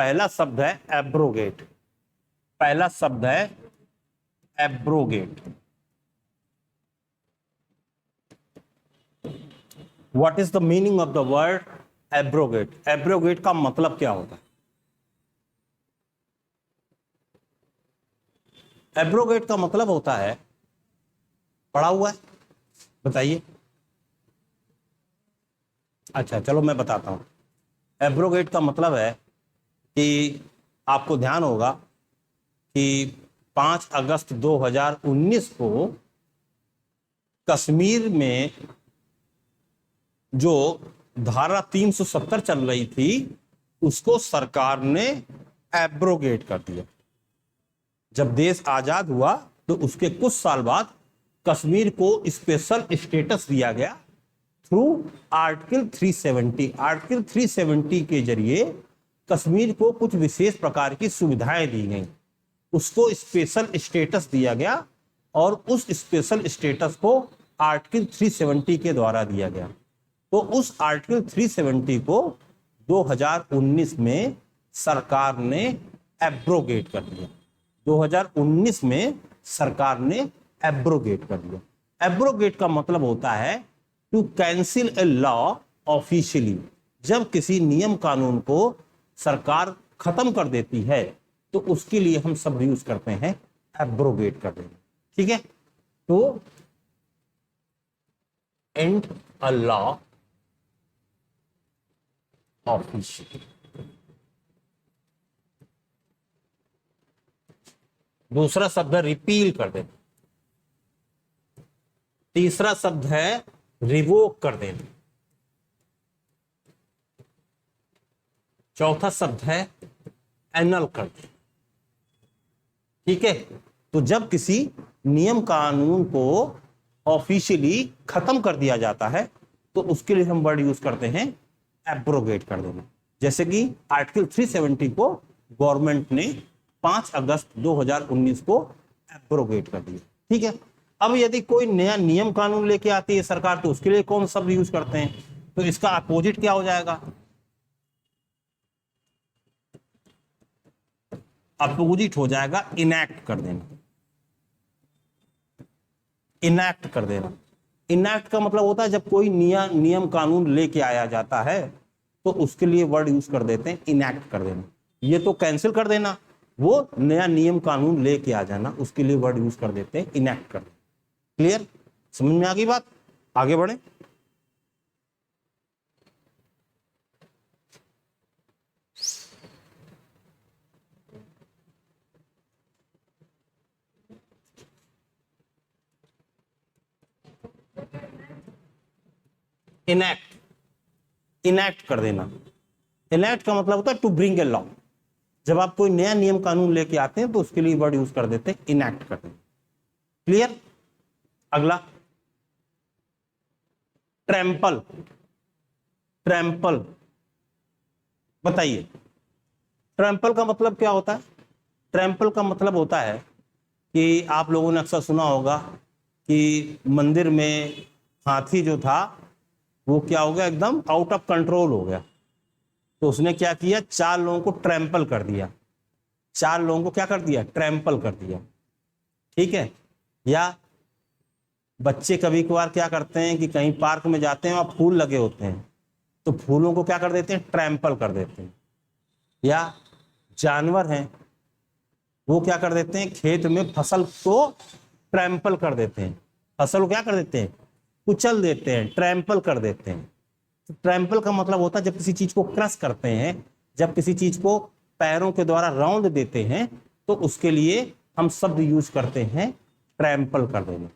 पहला शब्द है एब्रोगेट। पहला शब्द है abrogate. What is the meaning of the word abrogate? Abrogate का मतलब क्या होता है? एब्रोगेट का मतलब होता है, पढ़ा हुआ है, बताइए। अच्छा चलो मैं बताता हूं। एब्रोगेट का मतलब है कि आपको ध्यान होगा कि 5 अगस्त 2019 को कश्मीर में जो धारा 370 चल रही थी उसको सरकार ने एब्रोगेट कर दिया। जब देश आजाद हुआ तो उसके कुछ साल बाद कश्मीर को स्पेशल स्टेटस दिया गया थ्रू आर्टिकल 370। आर्टिकल 370 के जरिए कश्मीर को कुछ विशेष प्रकार की सुविधाएं दी गई, उसको स्पेशल स्टेटस दिया गया और उस स्पेशल स्टेटस को आर्टिकल 370 के द्वारा दिया गया। तो उस आर्टिकल 370 को 2019 में सरकार ने एब्रोगेट कर दिया। 2019 में सरकार ने एब्रोगेट कर दिया। एब्रोगेट का मतलब होता है to cancel a law officially. जब किसी नियम कानून को सरकार खत्म कर देती है तो उसके लिए हम सब यूज करते हैं एब्रोगेट कर देना। ठीक है, तो एंड अ लॉ ऑफिशियली। दूसरा शब्द है रिपील कर देना। तीसरा शब्द है रिवोक कर देना। चौथा शब्द है एनल कर देना। ठीक है, तो जब किसी नियम कानून को ऑफिशियली खत्म कर दिया जाता है तो उसके लिए हम वर्ड यूज करते हैं एब्रोगेट कर देना। जैसे कि आर्टिकल 370 को गवर्नमेंट ने 5 अगस्त 2019 को एब्रोगेट कर दिया। ठीक है, अब यदि कोई नया नियम कानून लेके आती है सरकार तो उसके लिए कौन शब्द यूज करते हैं? तो इसका अपोजिट क्या हो जाएगा? अपोजिट हो जाएगा इनैक्ट कर देना। इनैक्ट कर देना। इनैक्ट का मतलब होता है जब कोई नियम कानून लेके आया जाता है तो उसके लिए वर्ड यूज कर देते हैं इनैक्ट कर देना। ये तो कैंसिल कर देना, वो नया नियम कानून लेके आ जाना, उसके लिए वर्ड यूज कर देते हैं इनैक्ट कर देना। क्लियर? समझ में आ गई बात? आगे बढ़े। इनैक्ट, इनैक्ट कर देना। इनैक्ट का मतलब होता है टू ब्रिंग ए लॉ। जब आप कोई नया नियम कानून लेके आते हैं तो उसके लिए वर्ड यूज कर देते हैं इनैक्ट कर देना। क्लियर? अगला ट्रैम्पल। ट्रैम्पल बताइए, ट्रैम्पल का मतलब क्या होता है? ट्रैम्पल का मतलब होता है कि आप लोगों ने अक्सर सुना होगा कि मंदिर में हाथी जो था वो क्या हो गया, एकदम आउट ऑफ कंट्रोल हो गया। तो उसने क्या किया, 4 लोगों को ट्रैम्पल कर दिया। 4 लोगों को क्या कर दिया? ट्रैम्पल कर दिया। ठीक है, या बच्चे कभी कभार क्या करते हैं कि कहीं पार्क में जाते हैं वहां फूल लगे होते हैं तो फूलों को क्या कर देते हैं? ट्रैम्पल कर देते हैं। या जानवर हैं वो क्या कर देते हैं? खेत में फसल को ट्रैम्पल कर देते हैं। फसल को क्या कर देते हैं? कुचल देते हैं, ट्रैम्पल कर देते हैं। तो ट्रैम्पल का मतलब होता है जब किसी चीज को क्रश करते हैं, जब किसी चीज को पैरों के द्वारा रौंद देते हैं तो उसके लिए हम शब्द यूज करते हैं ट्रैम्पल कर देना।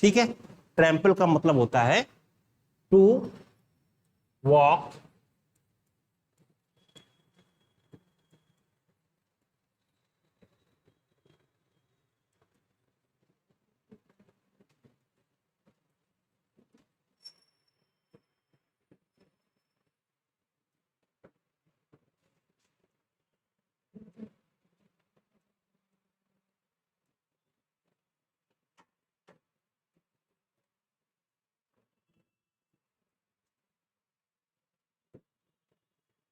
ठीक है, ट्रैम्पल का मतलब होता है टू वॉक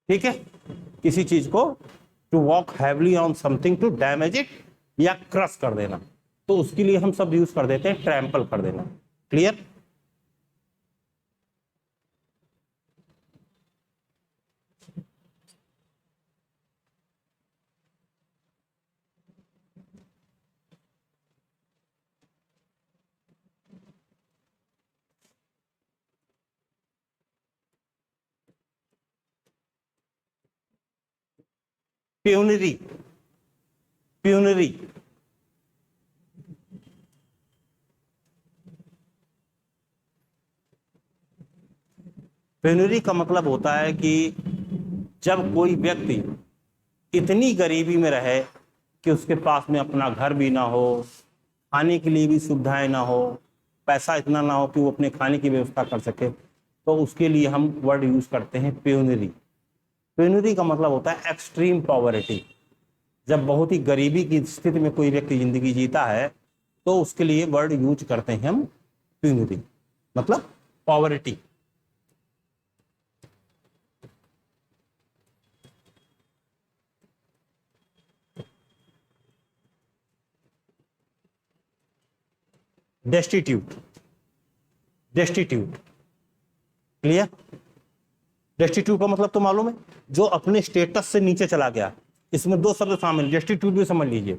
ठीक है, किसी चीज को to walk heavily on something to damage it, या क्रश कर देना, तो उसके लिए हम सब यूज कर देते हैं ट्रैम्पल कर देना। क्लियर? प्यूनरी, प्यूनरी प्यूनरी का मतलब होता है कि जब कोई व्यक्ति इतनी गरीबी में रहे कि उसके पास में अपना घर भी ना हो, खाने के लिए भी सुविधाएं ना हो, पैसा इतना ना हो कि वो अपने खाने की व्यवस्था कर सके, तो उसके लिए हम वर्ड यूज करते हैं प्यूनरी। प्यूनरी का मतलब होता है एक्सट्रीम पॉवर्टी। जब बहुत ही गरीबी की स्थिति में कोई व्यक्ति जिंदगी जीता है तो उसके लिए वर्ड यूज करते हैं हम प्यूनरी, मतलब poverty. Destitute, destitute, clear? Destitute का मतलब तो मालूम है, जो अपने स्टेटस से नीचे चला गया। इसमें दो शब्द शामिल, डेस्टिट्यूट भी समझ लीजिए।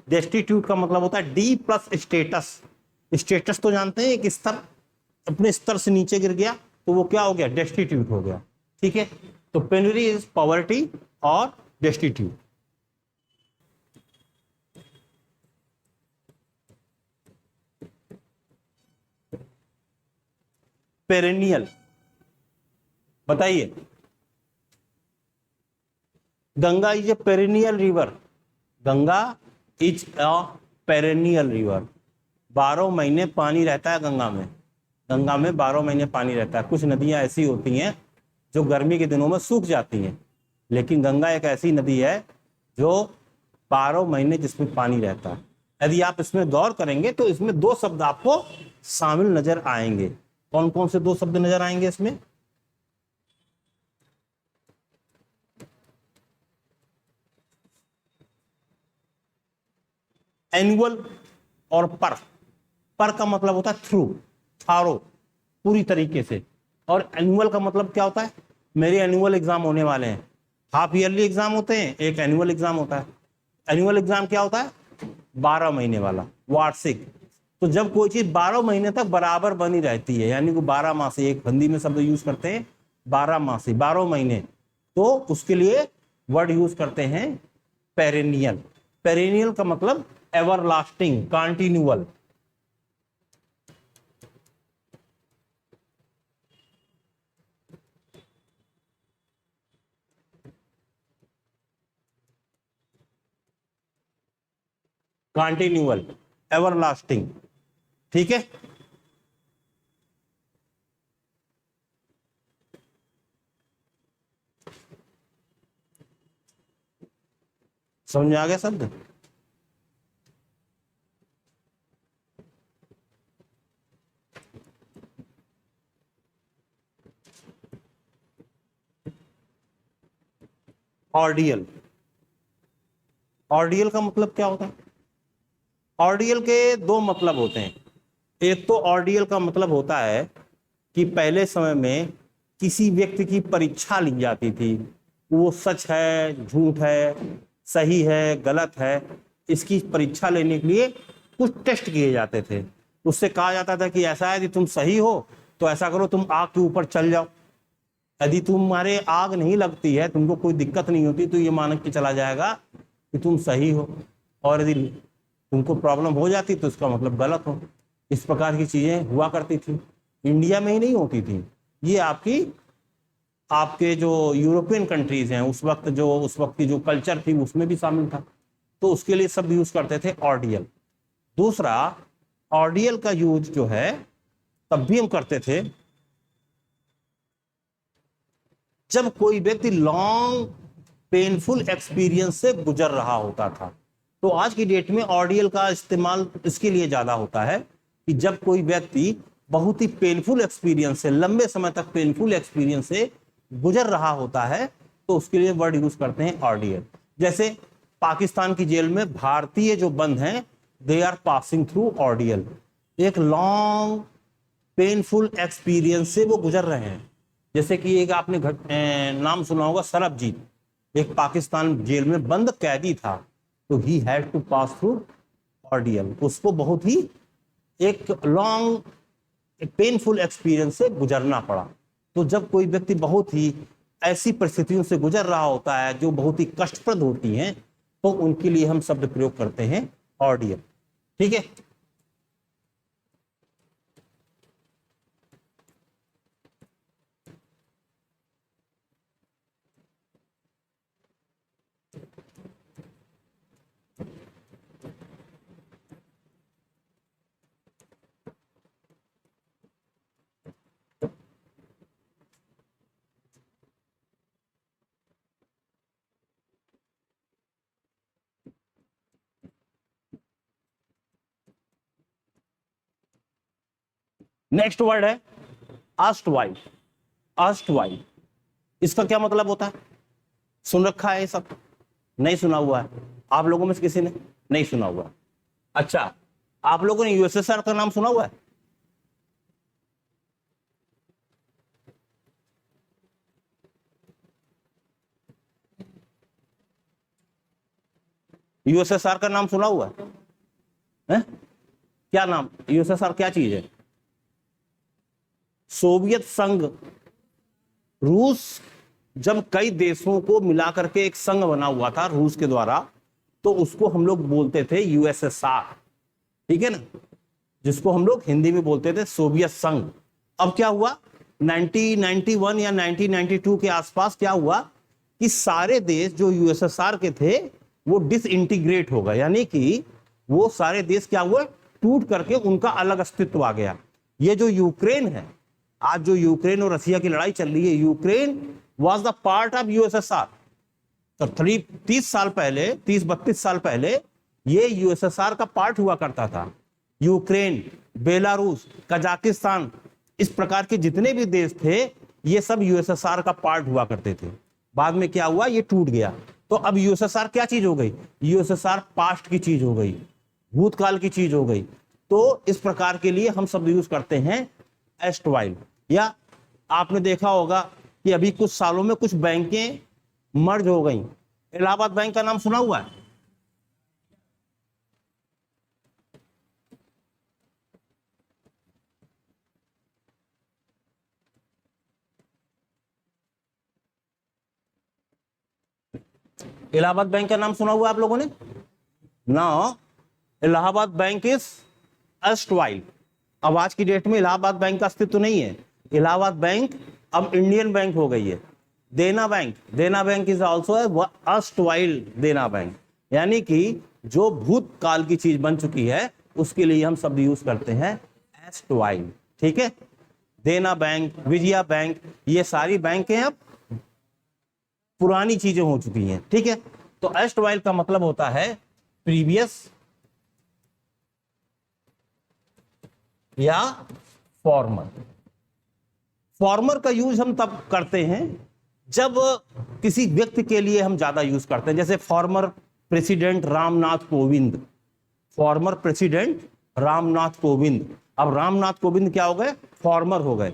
डेस्टिट्यूट का मतलब होता है डी प्लस स्टेटस। स्टेटस तो जानते हैं, एक स्तर, अपने स्तर से नीचे गिर गया तो वो क्या हो गया? डेस्टिट्यूट हो गया। ठीक है, तो पेनुरी इज पॉवर्टी और डेस्टिट्यूट। पेरेनियल, बताइए। Ganga is a perennial river. Ganga is a perennial river. 12 महीने पानी रहता है गंगा में। गंगा में 12 महीने पानी रहता है। कुछ नदियां ऐसी होती हैं जो गर्मी के दिनों में सूख जाती हैं, लेकिन गंगा एक ऐसी नदी है जो 12 महीने जिसमें पानी रहता है। यदि आप इसमें गौर करेंगे तो इसमें दो शब्द आपको शामिल नजर आएंगे। कौन कौन से दो शब्द नजर आएंगे इसमें? एनुअल और पर। पर का मतलब होता है थ्रू, थारो, पूरी तरीके से। और एनुअल का मतलब क्या होता है? मेरे एनुअल एग्जाम होने वाले हैं। हाफ ईयरली एग्जाम होते हैं, एक एनुअल एग्जाम होता है। एनुअल एग्जाम क्या होता है? 12 महीने वाला, वार्षिक। तो जब कोई चीज 12 महीने तक बराबर बनी रहती है, यानी कि 12 मासी, एक हिंदी में शब्द यूज करते हैं 12 मासी, 12 महीने, तो उसके लिए वर्ड यूज करते हैं पेरेनियल। पेरेनियल का मतलब एवरलास्टिंग, कंटिन्यूअल। Continual, everlasting. ठीक है, समझ में आ गया शब्द? ऑर्डियल। ऑर्डियल का मतलब क्या होता है? ऑर्डियल के दो मतलब होते हैं। एक तो ऑर्डियल का मतलब होता है कि पहले समय में किसी व्यक्ति की परीक्षा ली जाती थी, वो सच है, झूठ है, सही है, गलत है, इसकी परीक्षा लेने के लिए कुछ टेस्ट किए जाते थे। उससे कहा जाता था कि ऐसा है कि तुम सही हो तो ऐसा करो, तुम आग के ऊपर चल जाओ। यदि तुम्हारे आग नहीं लगती है, तुमको कोई दिक्कत नहीं होती, तो ये मान के चला जाएगा कि तुम सही हो, और यदि तुमको प्रॉब्लम हो जाती तो इसका मतलब गलत हो। इस प्रकार की चीजें हुआ करती थी। इंडिया में ही नहीं होती थी ये, आपके जो यूरोपियन कंट्रीज हैं उस वक्त, जो उस वक्त की जो कल्चर थी उसमें भी शामिल था। तो उसके लिए सब यूज करते थे ऑर्डियल। दूसरा, ऑर्डियल का यूज जो है तब भी हम करते थे जब कोई व्यक्ति लॉन्ग पेनफुल एक्सपीरियंस से गुजर रहा होता था। तो आज की डेट में ऑर्डियल का इस्तेमाल इसके लिए ज्यादा होता है कि जब कोई व्यक्ति बहुत ही पेनफुल एक्सपीरियंस से, लंबे समय तक पेनफुल एक्सपीरियंस से गुजर रहा होता है, तो उसके लिए वर्ड यूज करते हैं ऑर्डियल। जैसे पाकिस्तान की जेल में भारतीय जो बंद हैं, they are passing through ordeal, एक लॉन्ग पेनफुल एक्सपीरियंस से वो गुजर रहे हैं। जैसे कि एक आपने नाम सुना होगा सरबजीत, एक पाकिस्तान जेल में बंद कैदी था, तो he had to pass through ordeal, उसको बहुत ही एक लॉन्ग पेनफुल एक्सपीरियंस से गुजरना पड़ा। तो जब कोई व्यक्ति बहुत ही ऐसी परिस्थितियों से गुजर रहा होता है जो बहुत ही कष्टप्रद होती हैं, तो उनके लिए हम शब्द प्रयोग करते हैं ऑर्डियल। ठीक है, नेक्स्ट वर्ड है अस्टवाइल। अस्टवाइल, इसका क्या मतलब होता है? सुन रखा है ये सब? नहीं सुना हुआ है? आप लोगों में से किसी ने नहीं सुना हुआ है? अच्छा, आप लोगों ने यूएसएसआर का नाम सुना हुआ है? यूएसएसआर का नाम सुना हुआ है? क्या नाम? यूएसएसआर क्या चीज है? सोवियत संघ। रूस जब कई देशों को मिलाकर के एक संघ बना हुआ था रूस के द्वारा, तो उसको हम लोग बोलते थे यूएसएसआर। ठीक है ना, जिसको हम लोग हिंदी में बोलते थे सोवियत संघ। अब क्या हुआ, 1991 या 1992 के आसपास क्या हुआ कि सारे देश जो यूएसएसआर के थे वो डिसइंटीग्रेट हो गए, यानी कि वो सारे देश क्या हुए, टूट करके उनका अलग अस्तित्व आ गया। ये जो यूक्रेन है, आज जो यूक्रेन और रसिया की लड़ाई चल रही है, Ukraine was the part of USSR. तो 30 साल पहले, 30-32 साल पहले ये यूएसएसआर का पार्ट हुआ करता था। यूक्रेन, बेलारूस, कजाकिस्तान, इस प्रकार के जितने भी देश थे ये सब यूएसएसआर का पार्ट हुआ करते थे। बाद में क्या हुआ, ये टूट गया। तो अब यूएसएसआर क्या चीज हो गई? यूएसएसआर पास्ट की चीज हो गई, भूतकाल की चीज हो गई। तो इस प्रकार के लिए हम शब्द यूज करते हैं एस्टवाइल। या आपने देखा होगा कि अभी कुछ सालों में कुछ बैंकें मर्ज हो गई। इलाहाबाद बैंक का नाम सुना हुआ है? इलाहाबाद बैंक का नाम सुना हुआ आप लोगों ने? ना, इलाहाबाद बैंक इज एस्टवाइल। अब आज की डेट में इलाहाबाद बैंक का अस्तित्व नहीं है। इलाहाबाद बैंक अब इंडियन बैंक हो गई है। देना बैंक, देना बैंक इज ऑल्सो एस्टवाइल देना बैंक, यानी कि जो भूतकाल की चीज बन चुकी है उसके लिए हम शब्द यूज करते हैं एस्टवाइल। ठीक है, देना बैंक, विजया बैंक, ये सारी बैंकें अब पुरानी चीजें हो चुकी हैं। ठीक है, तो एस्टवाइल का मतलब होता है प्रीवियस या फॉर्मर। फॉर्मर का यूज हम तब करते हैं जब किसी व्यक्ति के लिए हम ज्यादा यूज करते हैं। जैसे former president Ramnath Kovind, former president Ramnath Kovind. अब रामनाथ कोविंद क्या हो गए, फॉर्मर हो गए।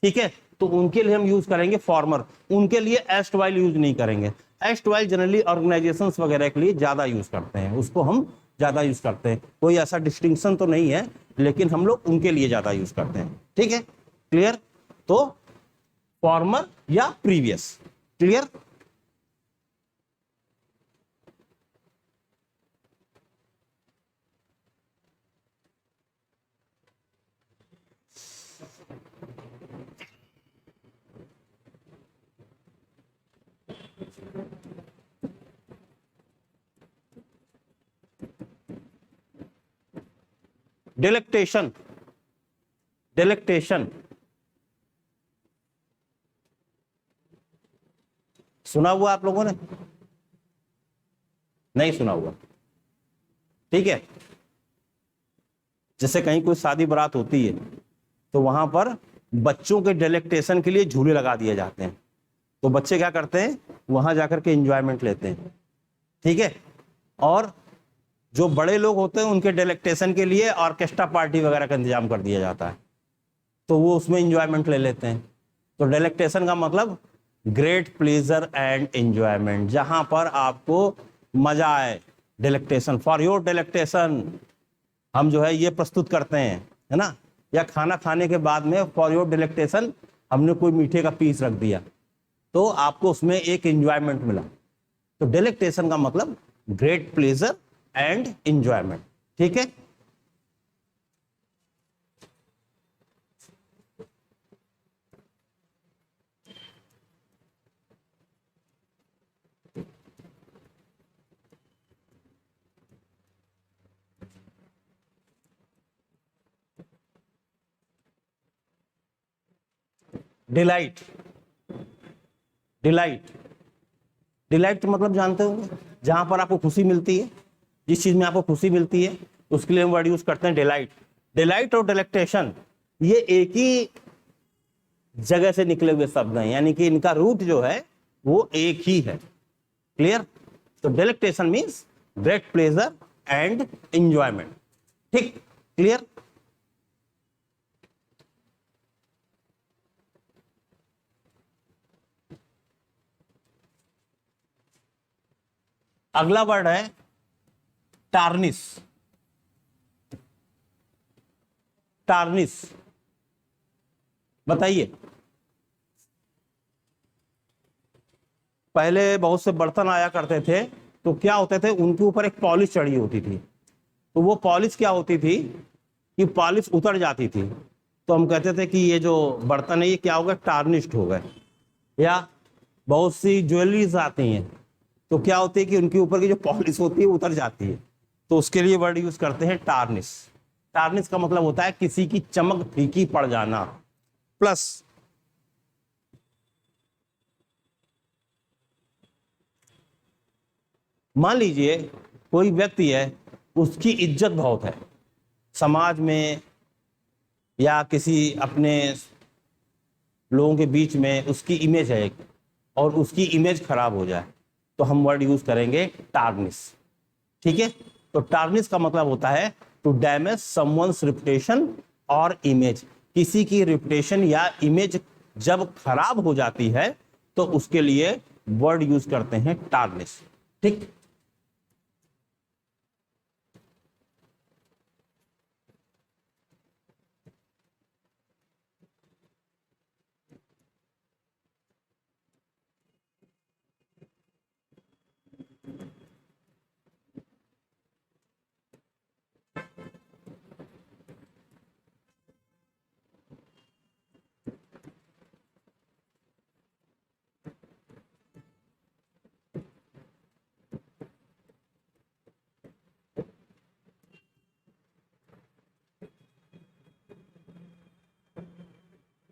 ठीक है, तो उनके लिए हम यूज करेंगे फॉर्मर, उनके लिए एस्टवाइल यूज नहीं करेंगे। एस्टवाइल जनरली ऑर्गेनाइजेशंस वगैरह के लिए ज्यादा यूज करते हैं, उसको हम ज्यादा यूज करते हैं। कोई ऐसा डिस्टिंक्शन तो नहीं है, लेकिन हम लोग उनके लिए ज्यादा यूज करते हैं। ठीक है, क्लियर? तो फॉर्मर या प्रीवियस, क्लियर? डिलेक्टेशन, डिलेक्टेशन सुना हुआ आप लोगों ने? नहीं सुना हुआ? ठीक है, जैसे कहीं कोई शादी बारात होती है तो वहां पर बच्चों के डिलेक्टेशन के लिए झूले लगा दिए जाते हैं। तो बच्चे क्या करते हैं, वहां जाकर के एंजॉयमेंट लेते हैं, ठीक है। और जो बड़े लोग होते हैं उनके डिलेक्टेशन के लिए ऑर्केस्ट्रा पार्टी वगैरह का इंतजाम कर दिया जाता है, तो वो उसमें एंजॉयमेंट ले लेते हैं। तो डिलेक्टेशन का मतलब ग्रेट प्लेजर एंड एंजॉयमेंट, जहां पर आपको मजा आए। डिलेक्टेशन, फॉर योर डिलेक्टेशन हम जो है ये प्रस्तुत करते हैं, है ना। या खाना खाने के बाद में फॉर योर डिलेक्टेशन हमने कोई मीठे का पीस रख दिया, तो आपको उसमें एक एंजॉयमेंट मिला। तो डिलेक्टेशन का मतलब ग्रेट प्लेजर एंड एंजॉयमेंट, ठीक है। डिलाइट, डिलाइट, डिलाइट मतलब जानते होंगे, जहां पर आपको खुशी मिलती है, जिस चीज में आपको खुशी मिलती है उसके लिए हम वर्ड यूज करते हैं डिलाइट। डिलाइट और डिलेक्टेशन ये एक ही जगह से निकले हुए शब्द हैं, यानी कि इनका रूट जो है वो एक ही है। क्लियर। तो delectation means great pleasure and enjoyment, ठीक। क्लियर। अगला वर्ड है टार्निश। टार्निश बताइए। पहले बहुत से बर्तन आया करते थे, तो क्या होते थे, उनके ऊपर एक पॉलिश चढ़ी होती थी। तो वो पॉलिश क्या होती थी कि पॉलिश उतर जाती थी, तो हम कहते थे कि ये जो बर्तन है ये क्या हो गए, टार्निश्ड हो गए। या बहुत सी ज्वेलरीज आती हैं, तो क्या होती है कि उनके ऊपर की जो पॉलिश होती है उतर जाती है, तो उसके लिए वर्ड यूज करते हैं टार्निश। टार्निश का मतलब होता है किसी की चमक फीकी पड़ जाना। प्लस मान लीजिए कोई व्यक्ति है, उसकी इज्जत बहुत है समाज में या किसी अपने लोगों के बीच में, उसकी इमेज है एक, और उसकी इमेज खराब हो जाए, तो हम वर्ड यूज करेंगे टार्निश, ठीक है। तो टार्निश का मतलब होता है टू डैमेज समवन्स रेपुटेशन और इमेज। किसी की रेपुटेशन या इमेज जब खराब हो जाती है तो उसके लिए वर्ड यूज करते हैं टार्निश, ठीक।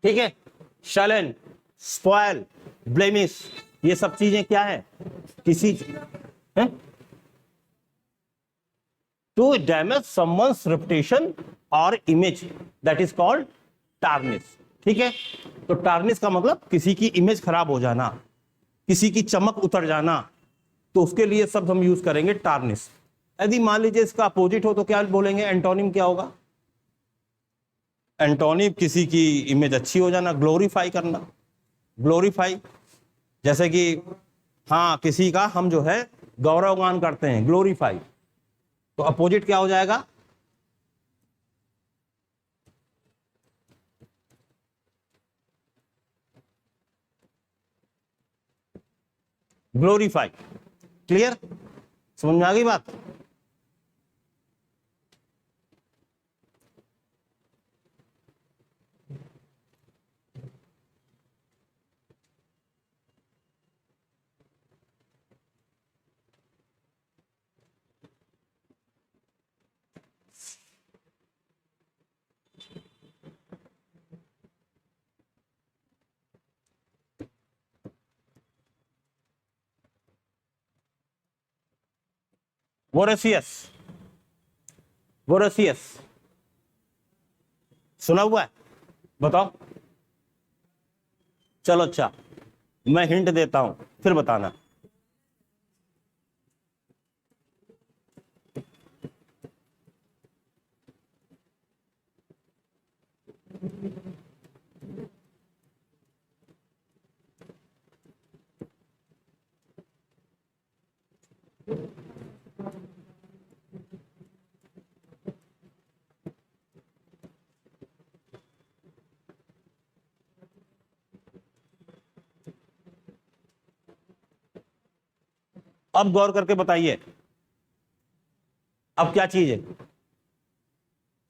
ठीक है। शलन, स्पॉयल, ब्लेमिश, ये सब चीजें क्या है, किसी है टू डैमेज समवन्स रेपुटेशन और image, that is called tarnish, ठीक है। तो टार्निश का मतलब किसी की इमेज खराब हो जाना, किसी की चमक उतर जाना, तो उसके लिए शब्द हम यूज करेंगे टार्निश। यदि मान लीजिए इसका अपोजिट हो तो क्या बोलेंगे, एंटोनिम क्या होगा। एंटोनिम किसी की इमेज अच्छी हो जाना, ग्लोरीफाई करना, ग्लोरीफाई। जैसे कि हाँ, किसी का हम जो है गौरवगान करते हैं, ग्लोरीफाई। तो अपोजिट क्या हो जाएगा, ग्लोरीफाई। क्लियर, समझ में आ गई बात। वोरेसियस, वोरेसियस सुना हुआ है, बताओ। चलो अच्छा, मैं हिंट देता हूं, फिर बताना। अब गौर करके बताइए, अब क्या चीज है?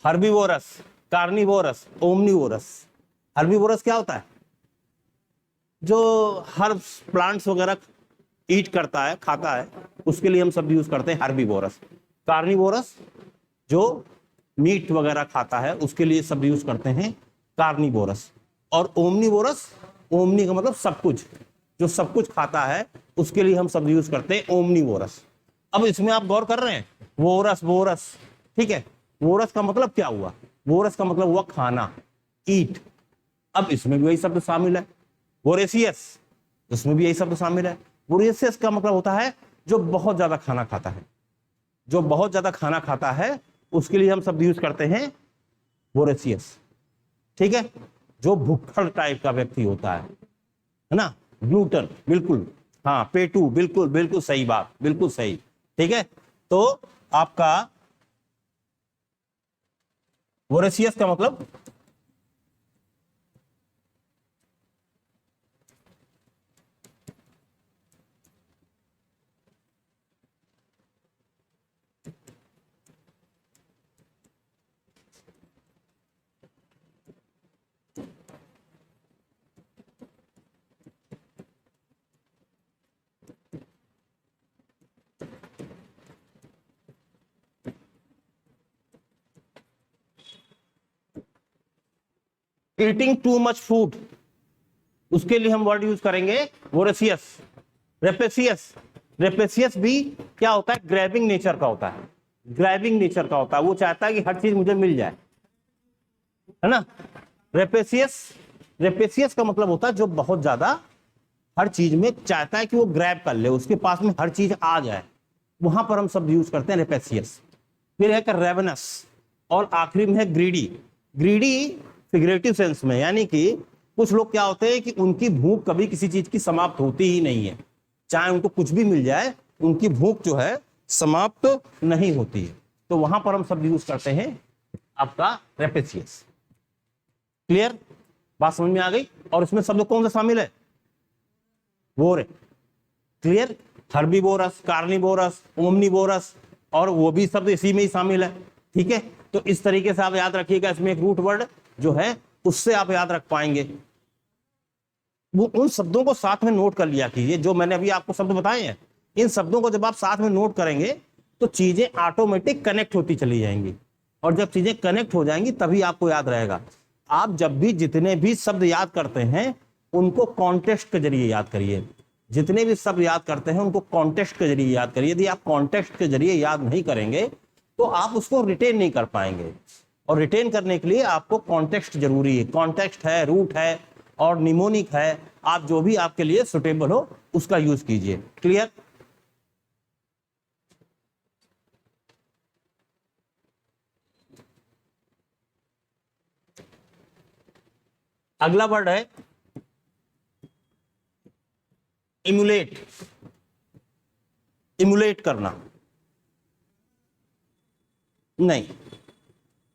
Herbivorous, carnivorous, omnivorous. हर्बीवोरस क्या होता है? जो हर्ब्स प्लांट्स वगैरह ईट करता है, खाता है, उसके लिए हम शब्द यूज करते हैं हर्बीवोरस। कार्निवोरस जो मीट वगैरह खाता है, उसके लिए शब्द यूज करते हैं कार्निवोरस। और ओमनीवोरस, ओमनी का मतलब सब कुछ, जो सब कुछ खाता है, उसके लिए हम शब्द यूज करते हैं ओमनीवोरस। अब इसमें आप गौर कर रहे हैं, वोरस वोरस, ठीक है, वोरस का मतलब क्या हुआ? वोरस का मतलब हुआ खाना, ईट। अब इसमें भी वही शब्द शामिल है, वोरेसियस, इसमें भी यही शब्द शामिल है। वोरेसियस का मतलब होता है जो बहुत ज्यादा खाना खाता है, जो बहुत ज्यादा खाना खाता है, उसके लिए हम शब्द यूज करते हैं वोरेसियस, ठीक है। जो भुक्खड़ टाइप का व्यक्ति होता है ना, ग्लूटन, बिल्कुल, हाँ, पेटू, बिल्कुल बिल्कुल सही बात, बिल्कुल सही, ठीक है। तो आपका वोरेसियस का मतलब ईटिंग टू मच फूड, उसके लिए हम वर्ड यूज करेंगे वोरेसियस। रेपेसियस, रेपेसियस भी क्या होता है? ग्रैबिंग नेचर का होता है, ग्रैबिंग नेचर का होता है, वो चाहता है कि हर चीज मुझे मिल जाए, है ना। रेपेसियस, रेपेसियस का मतलब होता है जो बहुत ज्यादा हर चीज में चाहता है कि वो ग्रैब कर ले, उसके पास में हर चीज आ जाए, वहां पर हम शब्द यूज करते हैं रेपेसियस। फिर है रेवेनस, और आखिरी में है ग्रीडी। ग्रीडी फिगरेटिव सेंस में, यानी कि कुछ लोग क्या होते हैं कि उनकी भूख कभी किसी चीज की समाप्त होती ही नहीं है, चाहे उनको कुछ भी मिल जाए, उनकी भूख जो है समाप्त नहीं होती है, तो वहां पर हम शब्द यूज करते हैं आपका रेपेसियस। क्लियर? बात समझ में आ गई? और इसमें शब्द कौन सा शामिल है? वोरे, क्लियर। हर्बीवोरस, कार्निवोरस, ओमनीवोरस, और वो भी शब्द इसी में ही शामिल है, ठीक है। तो इस तरीके से आप याद रखिएगा, इसमें एक रूट वर्ड जो है उससे आप याद रख पाएंगे। वो उन शब्दों को साथ में नोट कर लिया कीजिए जो मैंने अभी आपको शब्द बताए हैं। इन शब्दों को जब आप साथ में नोट करेंगे तो चीजें ऑटोमेटिक कनेक्ट होती चली जाएंगी, और जब चीजें कनेक्ट हो जाएंगी तभी आपको याद रहेगा। आप जब भी जितने भी शब्द याद करते हैं उनको कॉन्टेक्स्ट के जरिए याद करिए, जितने भी शब्द याद करते हैं उनको कॉन्टेक्स्ट के जरिए याद करिए। यदि आप कॉन्टेक्स्ट के जरिए याद नहीं करेंगे तो आप उसको रिटेन नहीं कर पाएंगे, और रिटेन करने के लिए आपको कॉन्टेक्स्ट जरूरी है। कॉन्टेक्स्ट है, रूट है, और निमोनिक है, आप जो भी आपके लिए सुटेबल हो उसका यूज कीजिए। क्लियर? अगला वर्ड है इमुलेट। इमुलेट करना नहीं,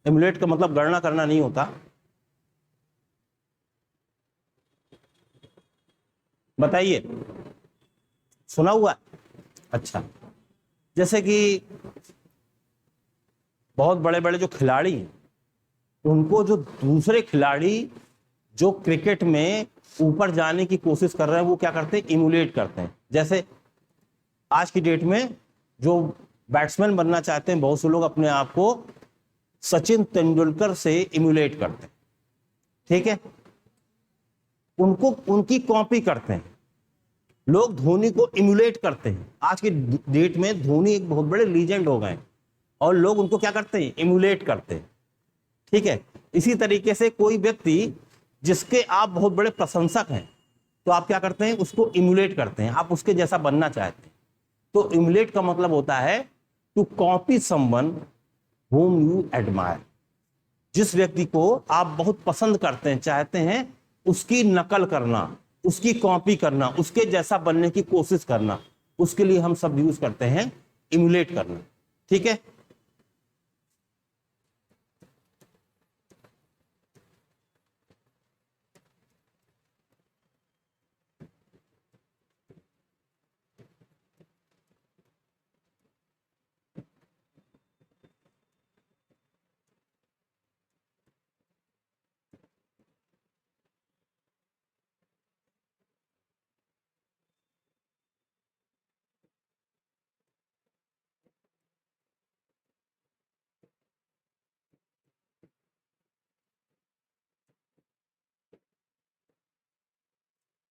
इमुलेट का मतलब गणना करना नहीं होता। बताइए, सुना हुआ? अच्छा, जैसे कि बहुत बड़े बड़े जो खिलाड़ी हैं, उनको जो दूसरे खिलाड़ी जो क्रिकेट में ऊपर जाने की कोशिश कर रहे हैं वो क्या करते हैं? इमुलेट करते हैं। जैसे आज की डेट में जो बैट्समैन बनना चाहते हैं, बहुत से लोग अपने आप को सचिन तेंदुलकर से इमुलेट करते हैं, ठीक है, उनको उनकी कॉपी करते हैं। लोग धोनी को इमुलेट करते हैं। आज की डेट में धोनी एक बहुत बड़े लीजेंड हो गए और लोग उनको क्या करते हैं? इमुलेट करते हैं, ठीक है। इसी तरीके से कोई व्यक्ति जिसके आप बहुत बड़े प्रशंसक हैं तो तो आप क्या करते हैं, उसको इमुलेट करते हैं, आप उसके जैसा बनना चाहते हैं। तो इमुलेट का मतलब होता है to copy someone whom you admire. जिस व्यक्ति को आप बहुत पसंद करते हैं, चाहते हैं, उसकी नकल करना, उसकी कॉपी करना, उसके जैसा बनने की कोशिश करना, उसके लिए हम सब यूज करते हैं इमुलेट करना। ठीक है,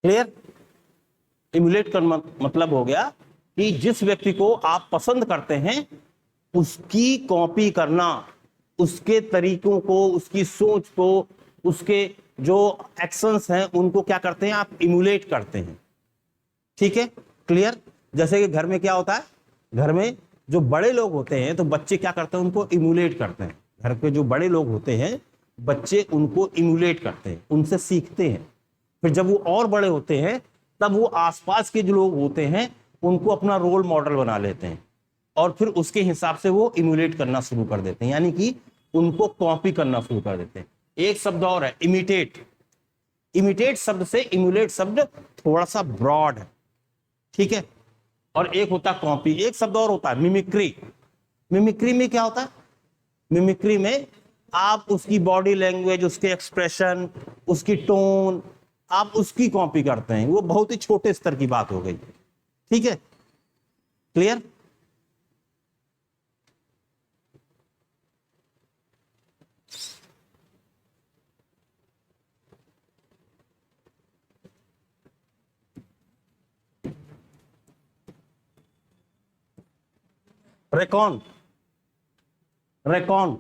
क्लियर। इमुलेट का मतलब हो गया कि जिस व्यक्ति को आप पसंद करते हैं उसकी कॉपी करना, उसके तरीकों को, उसकी सोच को, उसके जो एक्शंस हैं उनको क्या करते हैं, आप इमुलेट करते हैं। ठीक है, क्लियर। जैसे कि घर में क्या होता है, घर में जो बड़े लोग होते हैं तो बच्चे क्या करते हैं, उनको इमुलेट करते हैं। घर के जो बड़े लोग होते हैं बच्चे उनको इमुलेट करते हैं, उनसे सीखते हैं। फिर जब वो और बड़े होते हैं तब वो आसपास के जो लोग होते हैं उनको अपना रोल मॉडल बना लेते हैं और फिर उसके हिसाब से वो इमुलेट करना शुरू कर देते हैं, यानी कि उनको कॉपी करना शुरू कर देते हैं। एक शब्द और है, इमिटेट। इमिटेट शब्द से इमुलेट शब्द थोड़ा सा ब्रॉड है। ठीक है, और एक होता है कॉपी। एक शब्द और होता है मिमिक्री। मिमिक्री में क्या होता है, मिमिक्री में आप उसकी बॉडी लैंग्वेज, उसके एक्सप्रेशन, उसकी टोन, आप उसकी कॉपी करते हैं। वो बहुत ही छोटे स्तर की बात हो गई। ठीक है, clear. Reckon, reckon,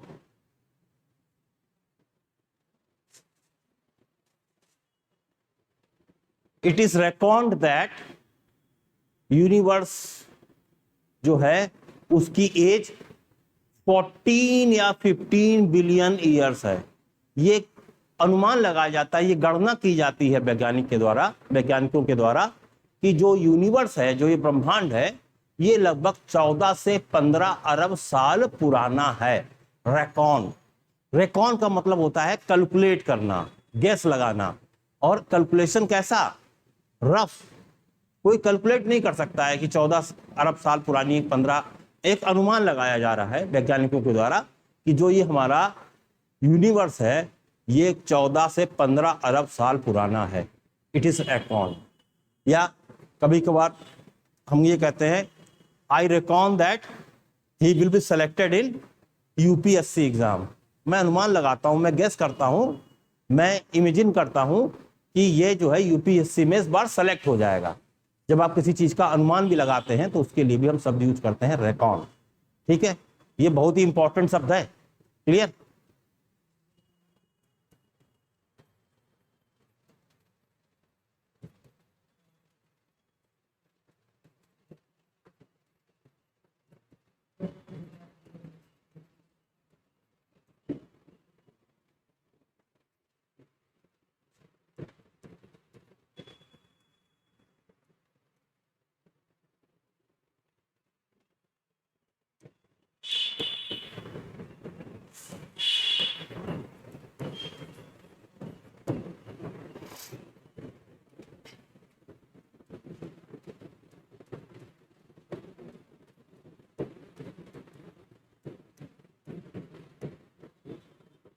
it is reckoned that universe जो है उसकी एज 14 या 15 बिलियन ईयर्स है। ये अनुमान लगाया जाता है, ये गणना की जाती है वैज्ञानिकों के द्वारा कि जो यूनिवर्स है, जो ये ब्रह्मांड है, ये लगभग 14 से 15 अरब साल पुराना है। रेकॉन, रेकॉन का मतलब होता है कैलकुलेट करना, गैस लगाना। और कैलकुलेशन कैसा, रफ। कोई कैलकुलेट नहीं कर सकता है कि 14 अरब साल पुरानी 15, एक अनुमान लगाया जा रहा है वैज्ञानिकों के द्वारा कि जो ये हमारा यूनिवर्स है ये 14 से 15 अरब साल पुराना है। It is reckon. या कभी कभार हम ये कहते हैं, I reckon that he will be selected in UPSC exam. मैं अनुमान लगाता हूं, मैं गेस करता हूं, मैं इमेजिन करता हूं कि ये जो है यूपीएससी में इस बार सेलेक्ट हो जाएगा। जब आप किसी चीज का अनुमान भी लगाते हैं तो उसके लिए भी हम शब्द यूज करते हैं रेकॉन। ठीक है, ये बहुत ही इंपॉर्टेंट शब्द है। Clear.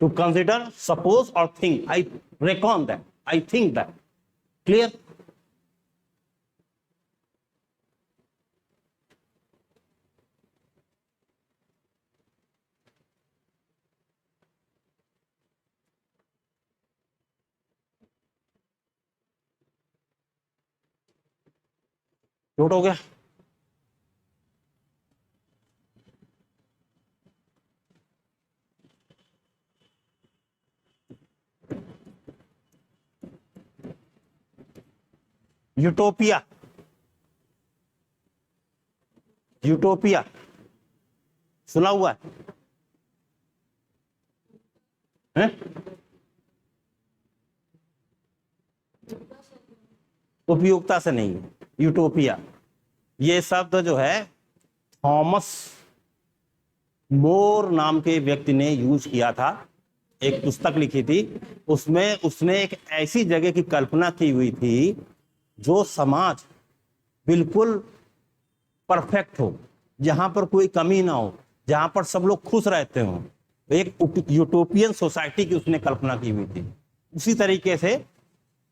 To consider, suppose or think. I reckon that, I think that. Clear. Note हो गया। यूटोपिया, यूटोपिया सुना हुआ है? उपयोगिता से नहीं है यूटोपिया। ये शब्द जो है थॉमस मोर नाम के व्यक्ति ने यूज किया था, एक पुस्तक लिखी थी, उसमें उसने एक ऐसी जगह की कल्पना की हुई थी जो समाज बिल्कुल परफेक्ट हो, जहां पर कोई कमी ना हो, जहां पर सब लोग खुश रहते हो। एक यूटोपियन सोसाइटी की उसने कल्पना की हुई थी। उसी तरीके से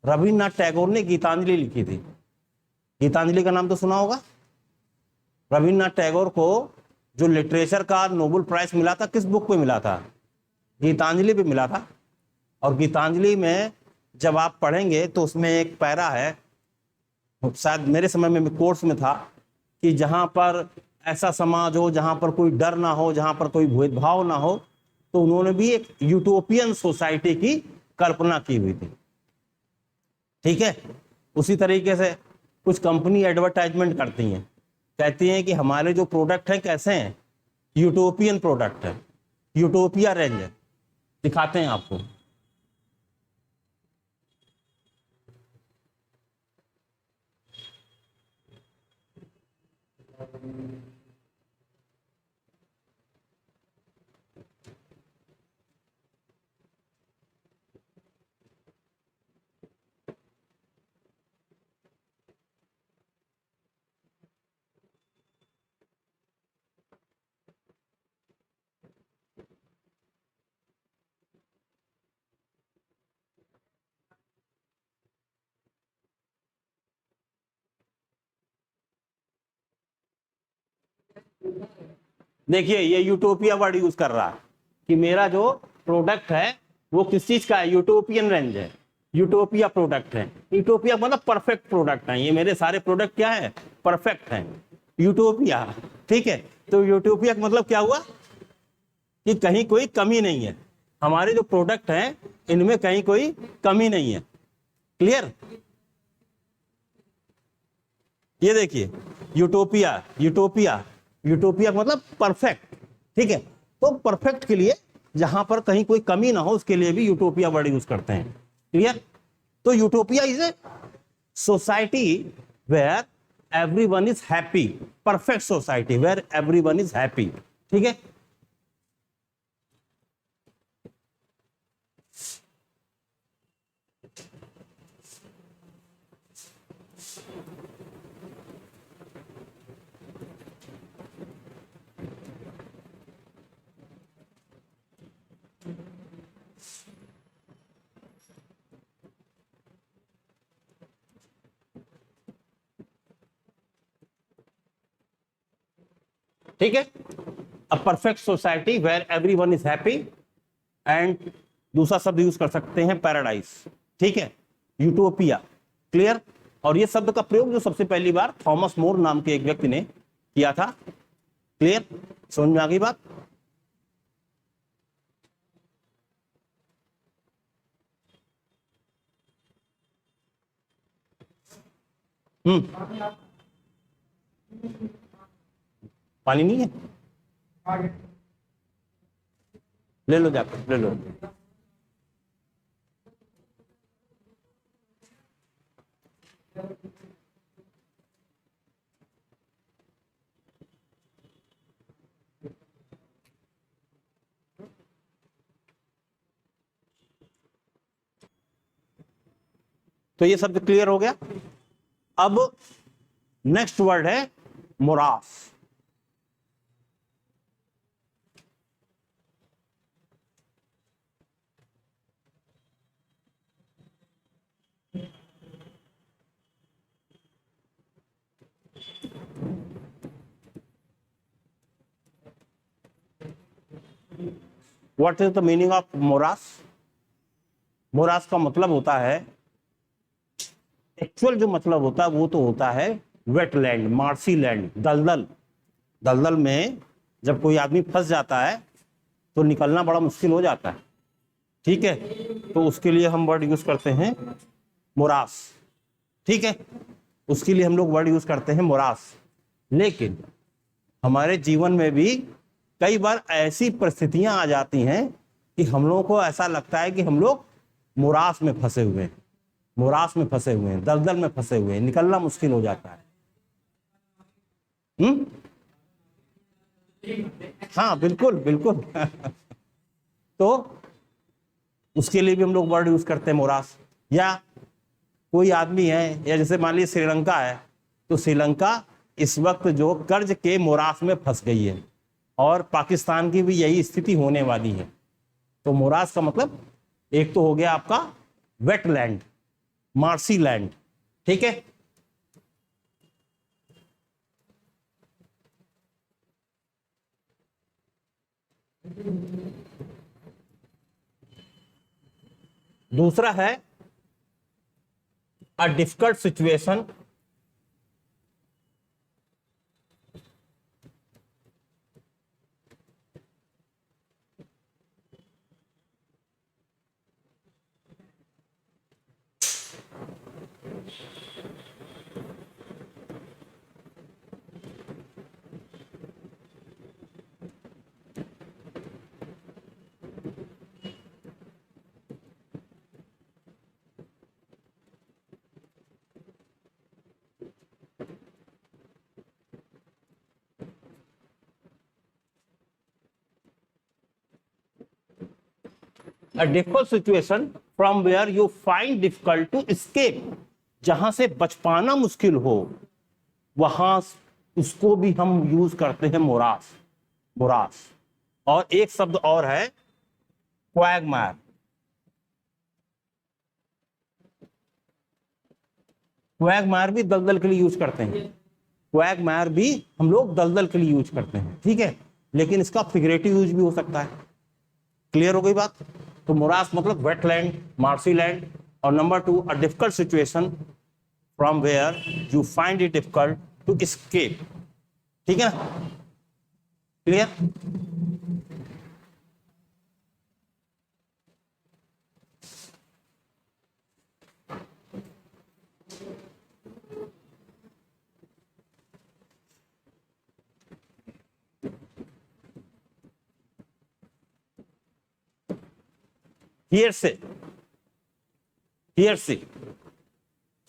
रविन्द्रनाथ टैगोर ने गीतांजलि लिखी थी। गीतांजलि का नाम तो सुना होगा। रविन्द्रनाथ टैगोर को जो लिटरेचर का नोबेल प्राइज मिला था, किस बुक पे मिला था? गीतांजलि पे मिला था। और गीतांजलि में जब आप पढ़ेंगे तो उसमें एक पैरा है, शायद मेरे समय में कोर्स में था, कि जहां पर ऐसा समाज हो जहां पर कोई डर ना हो, जहां पर कोई भेदभाव ना हो, तो उन्होंने भी एक यूटोपियन सोसाइटी की कल्पना की हुई थी। ठीक है। उसी तरीके से कुछ कंपनी एडवर्टाइजमेंट करती हैं, कहती हैं कि हमारे जो प्रोडक्ट हैं कैसे हैं, यूटोपियन प्रोडक्ट है, यूटोपिया रेंज है, दिखाते हैं आपको। देखिए ये यूटोपिया वर्ड यूज कर रहा है कि मेरा जो प्रोडक्ट है वो किस चीज का है, यूटोपियन रेंज है, यूटोपिया प्रोडक्ट है। यूटोपिया मतलब परफेक्ट प्रोडक्ट है, ये मेरे सारे प्रोडक्ट क्या है, परफेक्ट हैं, यूटोपिया। ठीक है। तो यूटोपिया का मतलब क्या हुआ कि कहीं कोई कमी नहीं है, हमारे जो प्रोडक्ट हैं इनमें कहीं कोई कमी नहीं है। क्लियर? ये देखिए यूटोपिया, यूटोपिया, यूटोपिया मतलब परफेक्ट। ठीक है। तो परफेक्ट के लिए जहां पर कहीं कोई कमी ना हो उसके लिए भी यूटोपिया वर्ड यूज करते हैं। क्लियर? तो utopia is a society where everyone is happy, perfect society where everyone is happy. ठीक है। ठीक है। A perfect society where everyone is happy, and दूसरा शब्द यूज कर सकते हैं पैराडाइज। ठीक है। यूटोपिया। क्लियर? और ये शब्द का प्रयोग जो सबसे पहली बार थॉमस मोर नाम के एक व्यक्ति ने किया था। क्लियर? समझ में आ गई बात? पानी नहीं है? ले लो जाकर, ले लो। तो ये शब्द क्लियर हो गया। अब नेक्स्ट वर्ड है morass. What is the meaning of morass? Morass का मतलब होता है, एक्चुअल जो मतलब होता है वो तो होता है वेटलैंड, मार्सी लैंड, दलदल। दलदल में जब कोई आदमी फंस जाता है तो निकलना बड़ा मुश्किल हो जाता है। ठीक है। तो उसके लिए हम वर्ड यूज करते हैं मोरास। ठीक है। उसके लिए हम लोग वर्ड यूज करते हैं मोरास। लेकिन हमारे जीवन में भी कई बार ऐसी परिस्थितियां आ जाती हैं कि हम लोगों को ऐसा लगता है कि हम लोग मोरास में फंसे हुए हैं, मोरास में फंसे हुए हैं, दलदल में फंसे हुए हैं, निकलना मुश्किल हो जाता है। हाँ बिल्कुल बिल्कुल। तो उसके लिए भी हम लोग वर्ड यूज करते हैं मोरास। या कोई आदमी है, या जैसे मान लीजिए श्रीलंका है, तो श्रीलंका इस वक्त जो कर्ज के मोरास में फंस गई है, और पाकिस्तान की भी यही स्थिति होने वाली है। तो मोरास का मतलब एक तो हो गया आपका वेटलैंड, मार्सी लैंड, ठीक है। दूसरा है a difficult situation, a difficult situation from where you find difficult to escape, जहां से बच पाना मुश्किल हो, वहां उसको भी हम यूज करते हैं मोरास, मोरास। और एक शब्द और है क्वैगमायर। क्वैगमायर भी दलदल के लिए यूज करते हैं, क्वैगमायर भी हम लोग दलदल के लिए यूज करते हैं, ठीक है। लेकिन इसका फिगरेटिव यूज भी हो सकता है। क्लियर हो गई बात। तो मोरास मतलब वेटलैंड, मार्सी लैंड। और number 2 a difficult situation from where you find it difficult to escape, ठीक है ना। Clear. Heresy, heresy,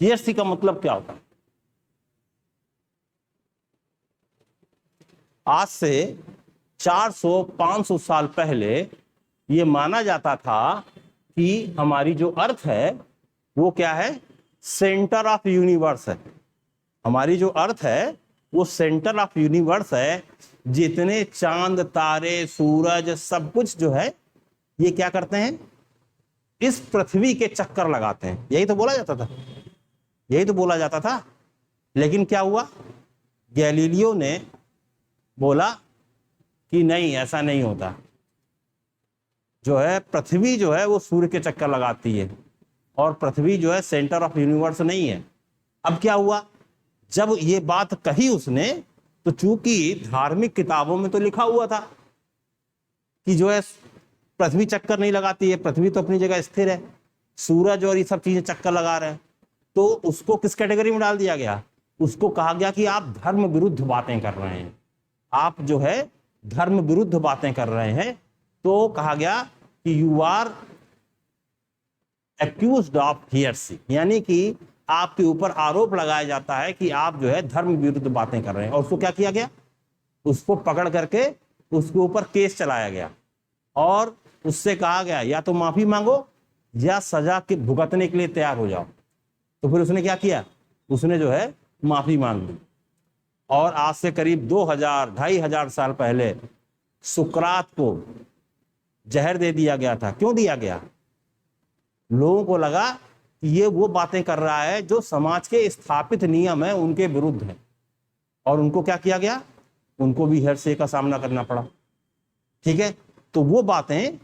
heresy का मतलब क्या होता है? आज से 400-500 साल पहले ये माना जाता था कि हमारी जो अर्थ है वो क्या है, सेंटर ऑफ यूनिवर्स है। हमारी जो अर्थ है वो सेंटर ऑफ यूनिवर्स है। जितने चांद, तारे, सूरज, सब कुछ जो है ये क्या करते हैं, इस पृथ्वी के चक्कर लगाते हैं। यही तो बोला जाता था, यही तो बोला जाता था। लेकिन क्या हुआ, गैलीलियो ने बोला कि नहीं, ऐसा नहीं होता, जो है पृथ्वी जो है वो सूर्य के चक्कर लगाती है, और पृथ्वी जो है सेंटर ऑफ यूनिवर्स नहीं है। अब क्या हुआ, जब ये बात कही उसने, तो चूंकि धार्मिक किताबों में तो लिखा हुआ था कि जो है पृथ्वी चक्कर नहीं लगाती है, पृथ्वी तो अपनी जगह स्थिर है, सूरज और ये सब चीजें चक्कर लगा रहे हैं, तो उसको किस कैटेगरी में डाल दिया गया, उसको कहा गया कि आप धर्म विरुद्ध बातें कर रहे हैं, आप जो है धर्म विरुद्ध बातें कर रहे हैं। तो कहा गया कि यू आर एक्यूज्ड ऑफ हियरसी, यानी कि आपके ऊपर आरोप लगाया जाता है कि आप जो है धर्म विरुद्ध बातें कर रहे हैं। और उसको क्या किया गया, उसको पकड़ करके उसके ऊपर केस चलाया गया, और उससे कहा गया या तो माफी मांगो या सजा के भुगतने के लिए तैयार हो जाओ। तो फिर उसने क्या किया, उसने जो है माफी मांग ली। और आज से करीब 2000-2500 साल पहले सुकरात को जहर दे दिया गया था। क्यों दिया गया, लोगों को लगा कि ये वो बातें कर रहा है जो समाज के स्थापित नियम है उनके विरुद्ध है, और उनको क्या किया गया, उनको भी हेरसे का सामना करना पड़ा, ठीक है। तो वो बातें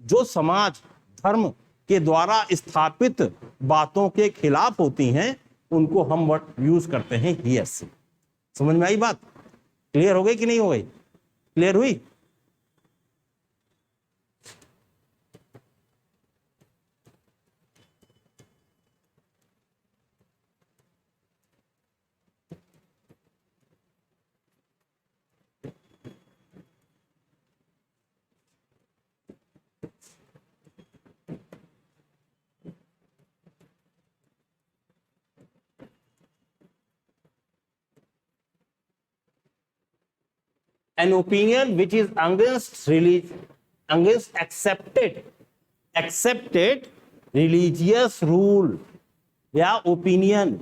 जो समाज धर्म के द्वारा स्थापित बातों के खिलाफ होती हैं, उनको हम वर्ड यूज करते हैं हियरसे। समझ में आई बात, क्लियर हो गई कि नहीं हो गई, क्लियर हुई। An opinion which is against against accepted religious rule या ओपिनियन,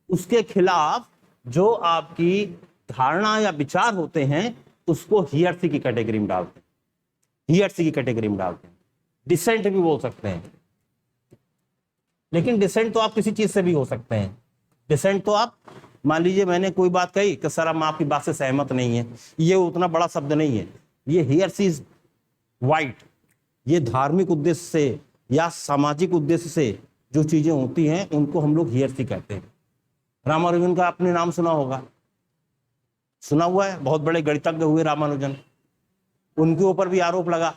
उसके खिलाफ जो आपकी धारणा या विचार होते हैं उसको हियरसी की कैटेगरी में डालते हैं, हियरसी की कैटेगरी में डालते हैं। डिसेंट भी बोल सकते हैं, लेकिन डिसेंट तो आप किसी चीज से भी हो सकते हैं। डिसेंट तो आप मान लीजिए मैंने कोई बात कही कि सर हम आपकी बात से सहमत नहीं है, ये उतना बड़ा शब्द नहीं है। ये हियरसी इज वाइड, ये धार्मिक उद्देश्य से या सामाजिक उद्देश्य से जो चीजें होती हैं उनको हम लोग हियरसी कहते हैं। रामानुजन का आपने नाम सुना होगा, सुना हुआ है, बहुत बड़े गणितज्ञ हुए रामानुजन। उनके ऊपर भी आरोप लगा।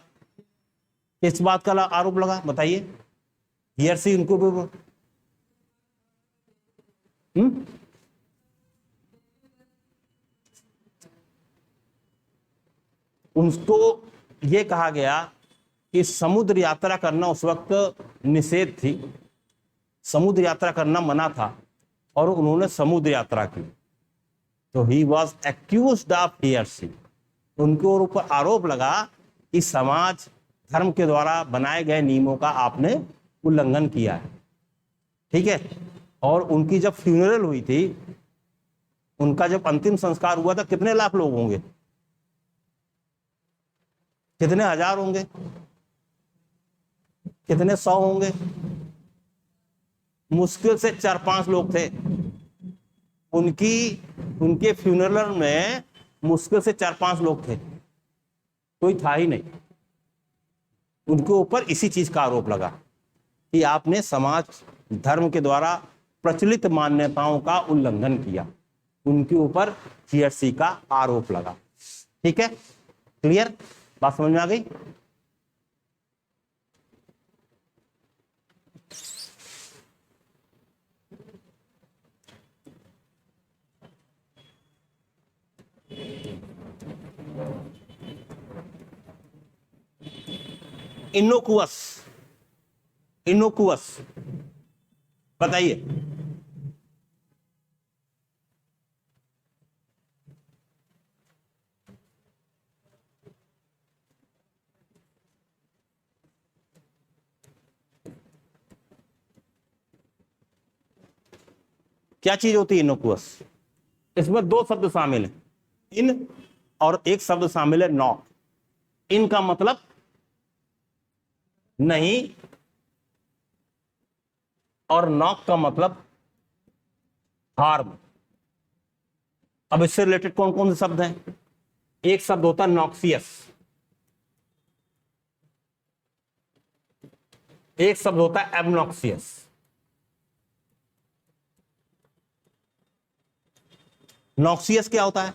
किस बात का आरोप लगा बताइए? हियरसी उनको भी उनको ये कहा गया कि समुद्र यात्रा करना उस वक्त निषेध थी, समुद्र यात्रा करना मना था और उन्होंने समुद्र यात्रा की, तो ही वॉज एक्यूज्ड ऑफ हियरसी। उनके ऊपर आरोप लगा कि समाज धर्म के द्वारा बनाए गए नियमों का आपने उल्लंघन किया है। ठीक है। और उनकी जब फ्यूनरल हुई थी, उनका जब अंतिम संस्कार हुआ था, कितने लाख लोग होंगे, कितने हजार होंगे, कितने 100 होंगे? मुश्किल से 4-5 लोग थे उनके फ्यूनरल में, मुश्किल से 4-5 लोग थे, कोई था ही नहीं। उनके ऊपर इसी चीज का आरोप लगा कि आपने समाज धर्म के द्वारा प्रचलित मान्यताओं का उल्लंघन किया। उनके ऊपर हियरसी का आरोप लगा। ठीक है, क्लियर? बात समझ में आ गई? इनोकुअस, इनोकुअस बताइए। क्या चीज होती है इनोकुअस? इसमें 2 शब्द शामिल हैं, इन और एक शब्द शामिल है नॉक। इन का मतलब नहीं और नॉक का मतलब हार्म। अब इससे रिलेटेड कौन कौन से शब्द हैं? एक शब्द होता है नॉक्सियस, एक शब्द होता है एबनॉक्सियस। नॉक्सियस क्या होता है?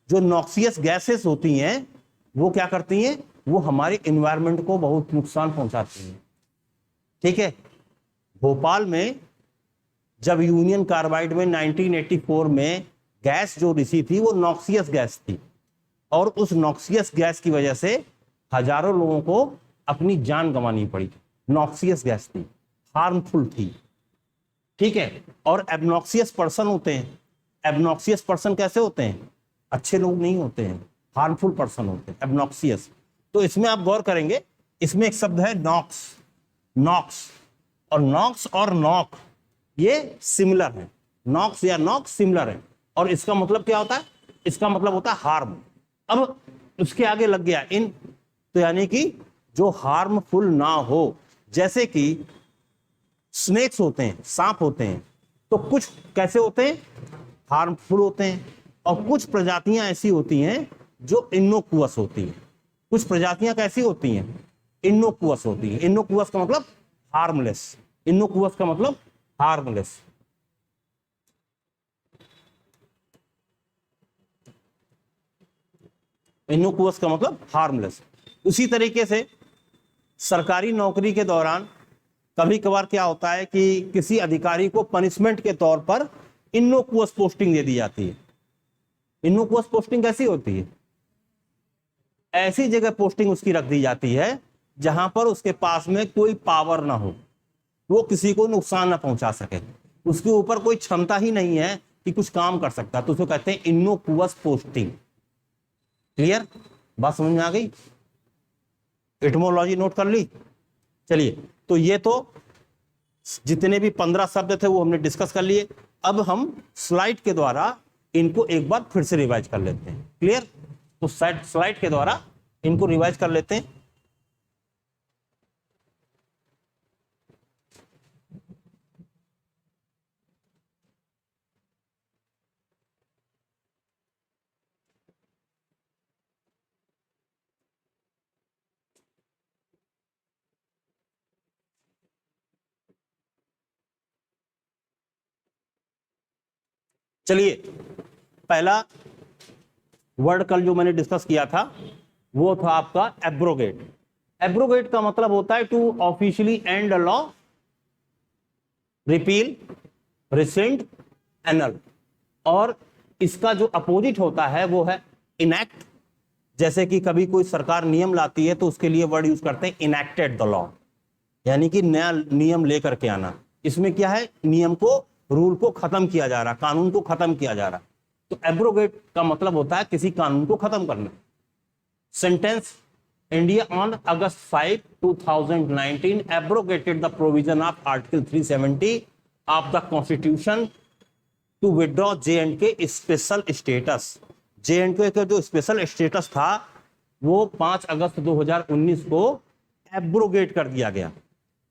जो नॉक्सियस गैसेस होती हैं वो क्या करती हैं? वो हमारे एनवायरनमेंट को बहुत नुकसान पहुंचाती हैं। ठीक है। भोपाल में जब यूनियन कार्बाइड में 1984 में गैस जो रिसी थी वो नॉक्सियस गैस थी, और उस नॉक्सियस गैस की वजह से हजारों लोगों को अपनी जान गंवानी पड़ी। नॉक्सियस गैस थी, हार्मफुल थी। ठीक है। और एबनॉक्सियस पर्सन होते हैं। एबनॉक्सियस पर्सन कैसे होते हैं? अच्छे लोग नहीं होते हैं, हार्मफुल पर्सन होते हैं एबनॉक्सियस। तो इसमें आप गौर करेंगे, इसमें एक शब्द है नॉक्स, नॉक्स, और नॉक्स और नॉक ये सिमिलर है। नॉक्स या नॉक सिमिलर है, और इसका मतलब क्या होता है? इसका मतलब होता है हार्म। अब उसके आगे लग गया इन, तो यानी कि जो हार्मफुल ना हो, जैसे कि स्नेक्स होते हैं, सांप होते हैं, तो कुछ कैसे होते हैं? हार्मफुल होते हैं, और कुछ प्रजातियां ऐसी होती हैं जो इनोकुअस होती हैं। कुछ प्रजातियां कैसी होती हैं? इनोकुअस होती हैं। इनोकुअस का मतलब हार्मलेस, इनोकुअस का मतलब हार्मलेस। इनोकुअस का मतलब हार्मलेस। उसी तरीके से सरकारी नौकरी के दौरान कभी कभार क्या होता है कि किसी अधिकारी को पनिशमेंट के तौर पर इनोकुअस पोस्टिंग दे दी जाती है। इनोकुअस पोस्टिंग कैसी होती है? ऐसी जगह पोस्टिंग उसकी रख दी जाती है जहां पर उसके पास में कोई पावर ना हो, वो किसी को नुकसान ना पहुंचा सके, उसके ऊपर कोई क्षमता ही नहीं है कि कुछ काम कर सकता, तो उसको कहते हैं इनोकुअस पोस्टिंग। क्लियर? बात समझ में आ गई? एटमोलॉजी नोट कर ली? चलिए, तो ये तो जितने भी 15 शब्द थे वो हमने डिस्कस कर लिए। अब हम स्लाइड के द्वारा इनको एक बार फिर से रिवाइज कर लेते हैं। क्लियर? तो स्लाइड के द्वारा इनको रिवाइज कर लेते हैं। चलिए, पहला वर्ड कल जो मैंने डिस्कस किया था वो था आपका एब्रोगेट। एब्रोगेट का मतलब होता है to officially end a law, repeal, rescind, annul. और इसका जो अपोजिट होता है वो है इनैक्ट। जैसे कि कभी कोई सरकार नियम लाती है तो उसके लिए वर्ड यूज करते हैं इनैक्टेड द लॉ, यानी कि नया नियम लेकर के आना। इसमें क्या है, नियम को, रूल को खत्म किया जा रहा, कानून को खत्म किया जा रहा। तो एब्रोगेट का मतलब होता है किसी कानून को खत्म करना। Sentence, India on August 5, 2019 abrogated the provision of Article 370 of the Constitution to withdraw J&K special status. J&K का जो स्पेशल स्टेटस था वो 5 अगस्त 2019 को एब्रोगेट कर दिया गया।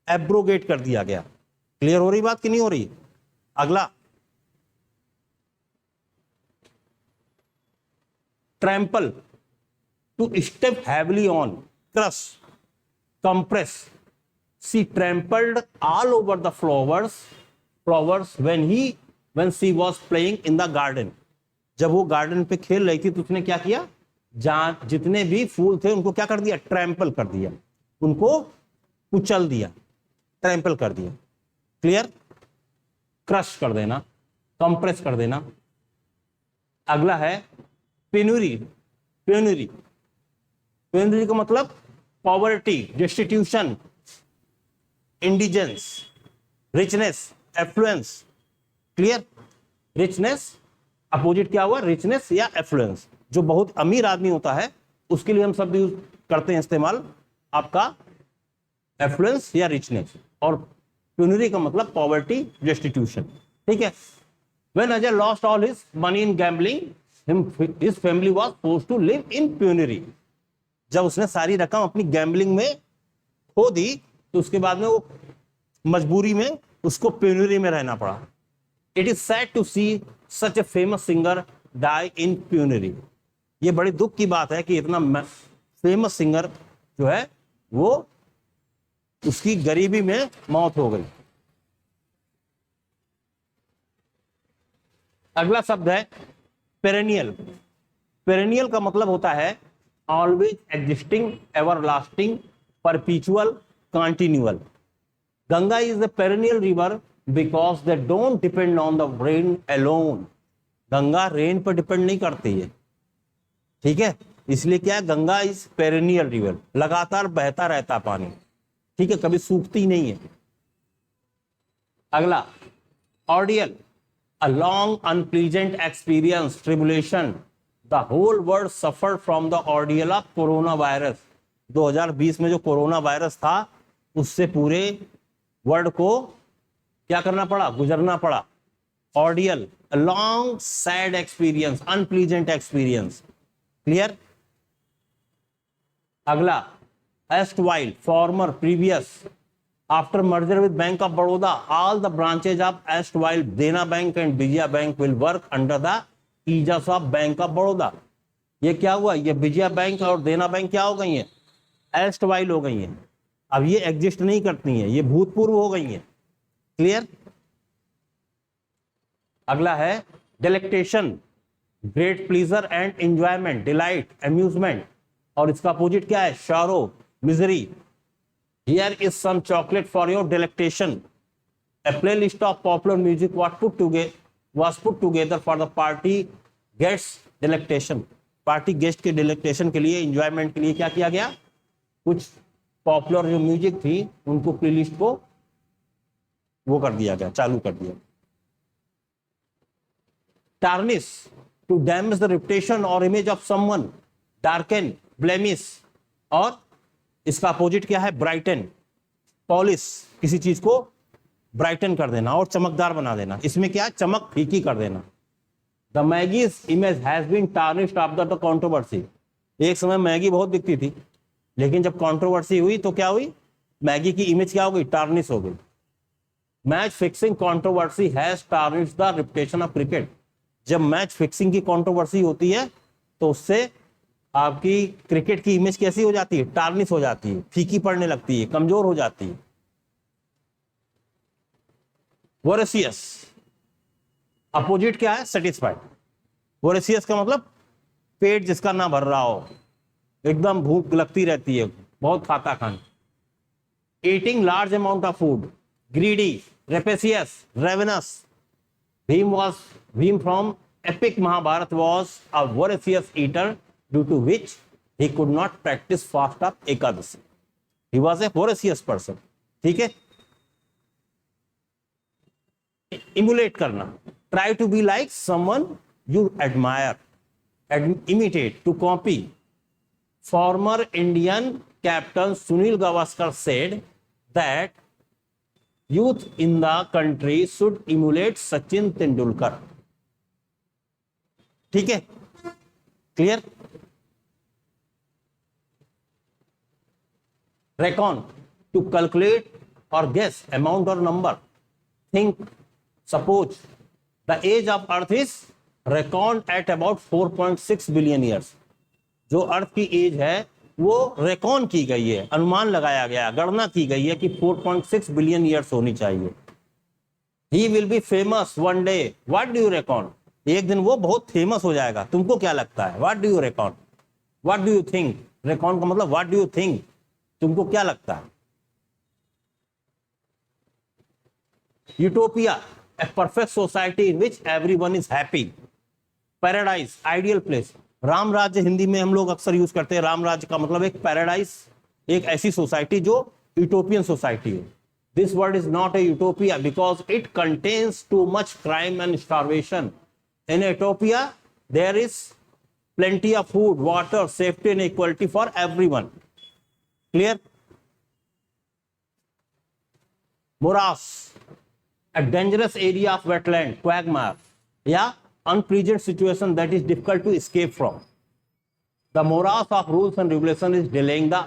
एब्रोगेट कर दिया गया। क्लियर हो रही बात कि नहीं हो रही? अगला, trample, to step heavily on, crush, compress. She trampled all over the flowers when she was playing in the garden. जब वो गार्डन पे खेल रही थी तो उसने क्या किया, जहां जितने भी फूल थे उनको क्या कर दिया, ट्रैम्पल कर दिया, उनको कुचल दिया, ट्रैम्पल कर दिया। क्लियर? क्रश कर देना, कंप्रेस कर देना। अगला है पेनुरी। पेनुरी, पेनुरी का मतलब poverty, destitution, indigence, richness, affluence. Clear? Richness, opposite क्या हुआ, रिचनेस या एफ्लुएंस। जो बहुत अमीर आदमी होता है उसके लिए हम शब्द यूज करते हैं इस्तेमाल आपका एफ्लुएंस या रिचनेस, और पेनुरी का मतलब पॉवर्टी, डिस्टिट्यूशन। ठीक है? When Ajay lost all his money in gambling, his family was forced to live in penury. जब उसने सारी रकम अपनी गैम्बलिंग में खो दी तो उसके बाद में वो मजबूरी में उसको पेनुरी में रहना पड़ा। It is sad to see such a famous singer die in penury. ये बड़ी दुख की बात है कि इतना फेमस सिंगर जो है वो उसकी गरीबी में मौत हो गई। अगला शब्द है पेरेनियल। पेरेनियल का मतलब होता है always existing, everlasting, परपीचुअल, continual. Ganga is the perennial river because they don't depend on the rain alone. Ganga rain पर डिपेंड नहीं करती है। ठीक है? इसलिए क्या है, गंगा इज पेरेनियल रिवर, लगातार बहता रहता पानी। ठीक है? कभी सूखती नहीं है। अगला, ordeal, a long unpleasant experience, tribulation. The whole world suffered from the ordeal of coronavirus. 2020 में जो कोरोना वायरस था उससे पूरे वर्ल्ड को क्या करना पड़ा, गुजरना पड़ा। Ordeal, a long sad experience, unpleasant experience. Clear? अगला, erstwhile, former, previous. After merger with Bank of Baroda, all the branches of erstwhile Dena Bank and Vijaya Bank will work under the aegis of Bank of Baroda. ये क्या हुआ, ये Vijaya bank और देना bank क्या हो गई हैं, erstwhile हो गई हैं। अब ये एग्जिस्ट नहीं करती हैं, ये भूतपूर्व हो गई हैं। क्लियर? अगला है delectation, great pleasure and enjoyment, delight, amusement. और इसका अपोजिट क्या है, sorrow, misery. Here is some chocolate for your delectation. A playlist of popular music was put together for the party guests delectation. Party guest के डिलेक्टेशन के लिए, enjoyment के लिए क्या किया गया, कुछ पॉपुलर जो म्यूजिक थी उनको प्लेलिस्ट को वो कर दिया गया, चालू कर दिया। Tarnish, to damage the reputation और image of someone darken, blemish, और इसका अपोजिट क्या है? ब्राइटन, पॉलिश, किसी चीज को ब्राइटन कर देना और चमकदार बना देना। इसमें क्या है? चमक फीकी कर देना। The Maggi's image has been tarnished after the controversy. एक समय मैगी बहुत बिकती थी, लेकिन जब कंट्रोवर्सी हुई तो क्या हुई? मैगी की इमेज क्या हो गई? टार्निश हो गई। Match fixing controversy has tarnished the reputation of cricket. जब मैच फिक्सिंग की कंट्रोवर्सी होती है तो उससे आपकी क्रिकेट की इमेज कैसी हो जाती है? टार्निश हो जाती है, फीकी पड़ने लगती है, कमजोर हो जाती है। वोरेसियस, अपोजिट क्या है? सेटिस्फाइड। वोरेसियस का मतलब पेट जिसका ना भर रहा हो, एकदम भूख लगती रहती है, बहुत खाता खाना। Eating large amount of food, greedy, rapacious, ravenous. Bhim from epic Mahabharata was a voracious eater due to which he could not practise fast of Ekadashi. He was a voracious person. ठीक है। इमुलेट करना, try to be like someone you admire, imitate, to copy. Former Indian captain Sunil Gavaskar said that youth in the country should emulate Sachin Tendulkar. ठीक है, clear. Reckon, to calculate और guess amount और number. Think, suppose the age of earth is reckoned at about 4.6 billion years। जो अर्थ की as है वो Recon की गई है, अनुमान लगाया गया, गणना की गई है कि 4.6 बिलियन ईयर्स होनी चाहिए। ही will B famous one day, what do you Recon. एक दिन वो बहुत फेमस हो जाएगा, तुमको क्या लगता है? What do you Recon, what do you think. Recon का मतलब व्हाट डू यू थिंक, तुमको क्या लगता है। Utopia, a perfect society in which everyone is happy। Paradise, ideal place. Ram राज्य हिंदी में हम लोग अक्सर यूज करते हैं। राम राज्य का मतलब एक पैराडाइज, एक ऐसी सोसाइटी जो यूटोपियन सोसाइटी है। This word is not a utopia because it contains too much crime and starvation. In utopia there is plenty of food, water, safety and equality for everyone। Clear? Morass, a dangerous area of wetland, quagmire, yeah, unpleasant situation that is difficult to escape from। The morass of rules and regulation is delaying the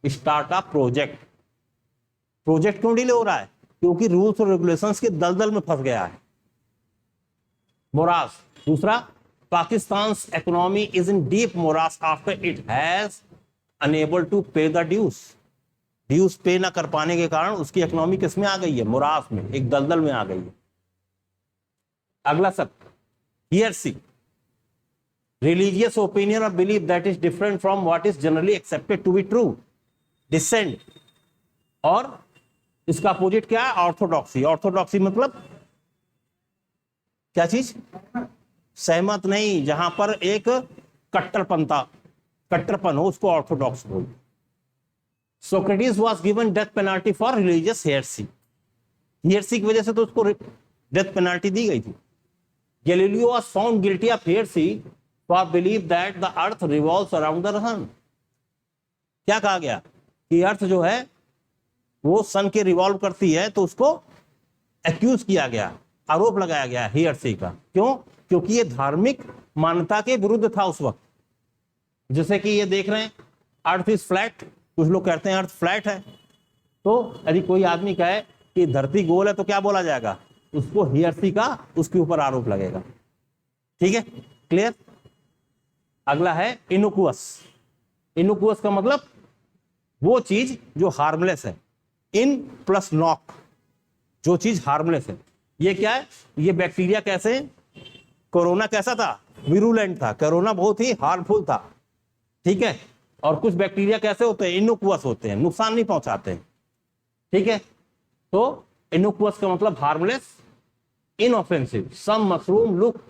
start of project। Project क्यों delay हो रहा है? क्योंकि rules और regulations के दलदल में फंस गया है। मोरास। दूसरा, Pakistan economy is in deep morass after it has unable to pay the dues. Dues पे ना कर पाने के कारण उसकी इकोनॉमी किसमें आ गई है? मोरास में, एक दलदल में आ गई है। अगला सब, हियरसी, रिलीजियस ओपिनियन और belief that is different from what is generally accepted to be true. Dissent, और इसका अपोजिट क्या है? ऑर्थोडॉक्सी। ऑर्थोडॉक्सी मतलब क्या चीज? सहमत नहीं, जहां पर एक कट्टरपन हो उसको ऑर्थोडॉक्स बोलते। Socrates was given death penalty for religious heresy. Heresy की वजह से तो उसको डेथ पेनल्टी दी गई थी। Galileo was found guilty of heresy for believe that the earth revolves around the sun. क्या कहा गया कि अर्थ जो है वो सन के रिवॉल्व करती है, तो उसको एक्यूज किया गया, आरोप लगाया गया हेरेसी का। क्यों? क्योंकि ये धार्मिक मान्यता के विरुद्ध था उस वक्त। जैसे कि ये देख रहे हैं, अर्थ इज फ्लैट, कुछ लोग कहते हैं अर्थ फ्लैट है, तो यदि कोई आदमी कहे कि धरती गोल है तो क्या बोला जाएगा? उसको हेरेसी का उसके ऊपर आरोप लगेगा। ठीक है, क्लियर। अगला है इनोकुअस। इनोकुअस का मतलब वो चीज जो हार्मलेस है। इन प्लस नॉक, जो चीज हार्मलेस है। ये क्या है? ये बैक्टीरिया कैसे? कोरोना कैसा था? विरुलेंट था। कोरोना बहुत ही हार्मफुल था। ठीक है, और कुछ बैक्टीरिया कैसे होते हैं? इनोकुअस होते हैं, नुकसान नहीं पहुंचाते हैं। ठीक है, तो इनोकुअस का मतलब harmless, inoffensive. Some mushroom look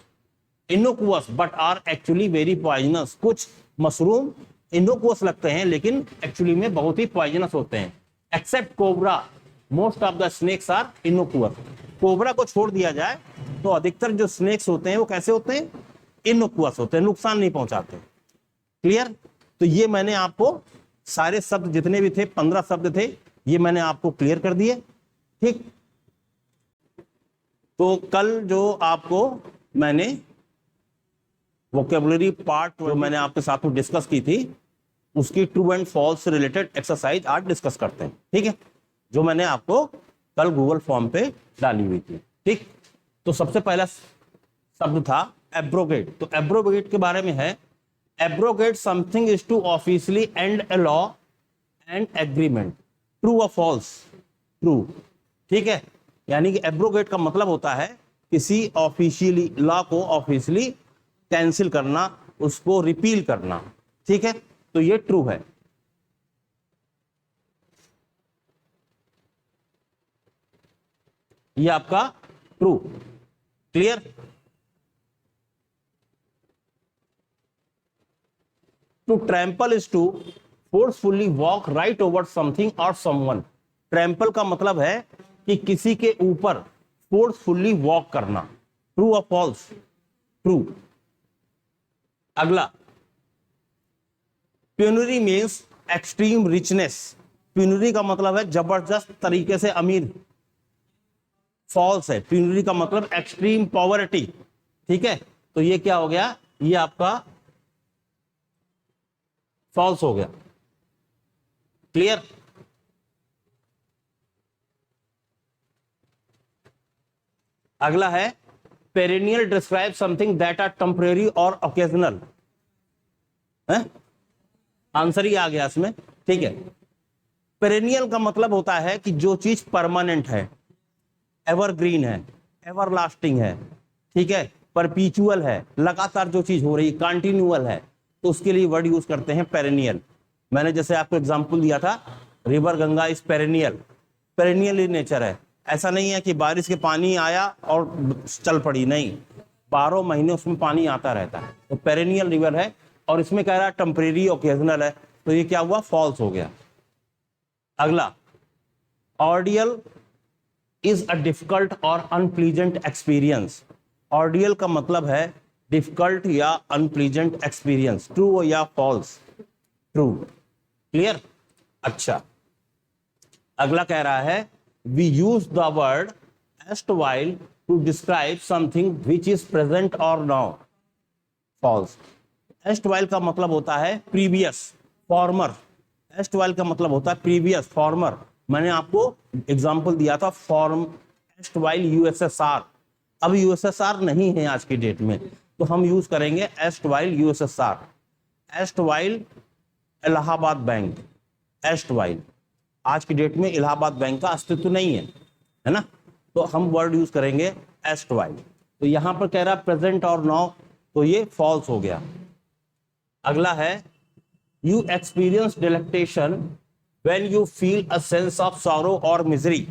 innocuous but are actually very poisonous. कुछ मशरूम इनोकुअस लगते हैं लेकिन एक्चुअली में बहुत ही पॉइजनस होते हैं। Except cobra, most of the snakes are innocuous. Cobra को छोड़ दिया जाए तो अधिकतर जो स्नेक्स होते हैं वो कैसे होते हैं? इनोकुअस होते हैं, नुकसान नहीं पहुंचाते। क्लियर? तो ये मैंने आपको सारे शब्द जितने भी थे 15 शब्द थे ये मैंने आपको क्लियर कर दिए। ठीक, तो कल जो आपको मैंने वोकेबुलरी पार्ट जो मैंने आपके साथ में डिस्कस की थी उसकी ट्रू एंड फॉल्स से रिलेटेड एक्सरसाइज आज डिस्कस करते हैं। ठीक है, जो मैंने आपको कल गूगल फॉर्म पे डाली हुई थी। ठीक, तो सबसे पहला शब्द था एब्रोगेट। तो एब्रोगेट के बारे में है, abrogate something is to officially end a law and agreement. True और फॉल्स? ट्रू। ठीक है, यानी कि एब्रोगेट का मतलब होता है किसी ऑफिशियली लॉ को ऑफिशियली कैंसिल करना, उसको रिपील करना। ठीक है, तो ये ट्रू है। ये आपका true. Clear? To trample is to forcefully walk right over something और समवन। ट्रैम्पल का मतलब है कि किसी के ऊपर फोर्सफुली वॉक करना। ट्रू और फॉल्स? ट्रू। अगला, penury means extreme richness. Penury का मतलब है जबरदस्त तरीके से अमीर। फॉल्स है। प्यूनरी का मतलब एक्सट्रीम पॉवर्टी। ठीक है, तो ये क्या हो गया? ये आपका फॉल्स हो गया। क्लियर? अगला है perennial describe something that are temporary और ओकेजनल। है, आंसर ही आ गया इसमें। ठीक है, पेरेनियल का मतलब होता है कि जो चीज परमानेंट है, एवरग्रीन है, एवरलास्टिंग है। ठीक है, परपीचुअल है, लगातार जो चीज हो रही है, कंटिन्यूअल है, तो उसके लिए वर्ड यूज करते हैं पेरेनियल। मैंने जैसे आपको एग्जांपल दिया था, river Ganga is perennial. Perennial in nature है। ऐसा नहीं है कि बारिश के पानी आया और चल पड़ी, नहीं, 12 महीने उसमें पानी आता रहता है, तो पेरेनियल रिवर है। और इसमें कह रहा है टेम्परेरी ओकेजनल है, तो ये क्या हुआ? फॉल्स हो गया। अगला, ऑर्डियल इज अ डिफिकल्ट और अनप्लीजेंट एक्सपीरियंस। ऑर्डियल का मतलब है डिफिकल्ट या अनप्लीजेंट एक्सपीरियंस। ट्रू या फॉल्स? ट्रू। क्लियर? अच्छा, अगला कह रहा है we use the word aestival to describe something which is present और नाउ। फॉल्स। एस्टवाइल का मतलब होता है प्रीवियस, फॉर्मर। एस्टवाइल का मतलब होता है प्रीवियस, फॉर्मर। मैंने आपको एग्जांपल दिया था फॉर्म एस्टवाइल यूएसएसआर। अब यूएसएसआर नहीं है आज की डेट में, तो हम यूज करेंगे एस्टवाइल यूएसएसआर। एस्टवाइल इलाहाबाद बैंक। एस्टवाइल आज की डेट में इलाहाबाद बैंक का अस्तित्व नहीं है ना, तो हम वर्ड यूज करेंगे एस्टवाइल। तो यहां पर कह रहा है प्रेजेंट और नाउ, तो ये फॉल्स हो गया। अगला है you experience delectation when you feel a sense of sorrow और मिजरी।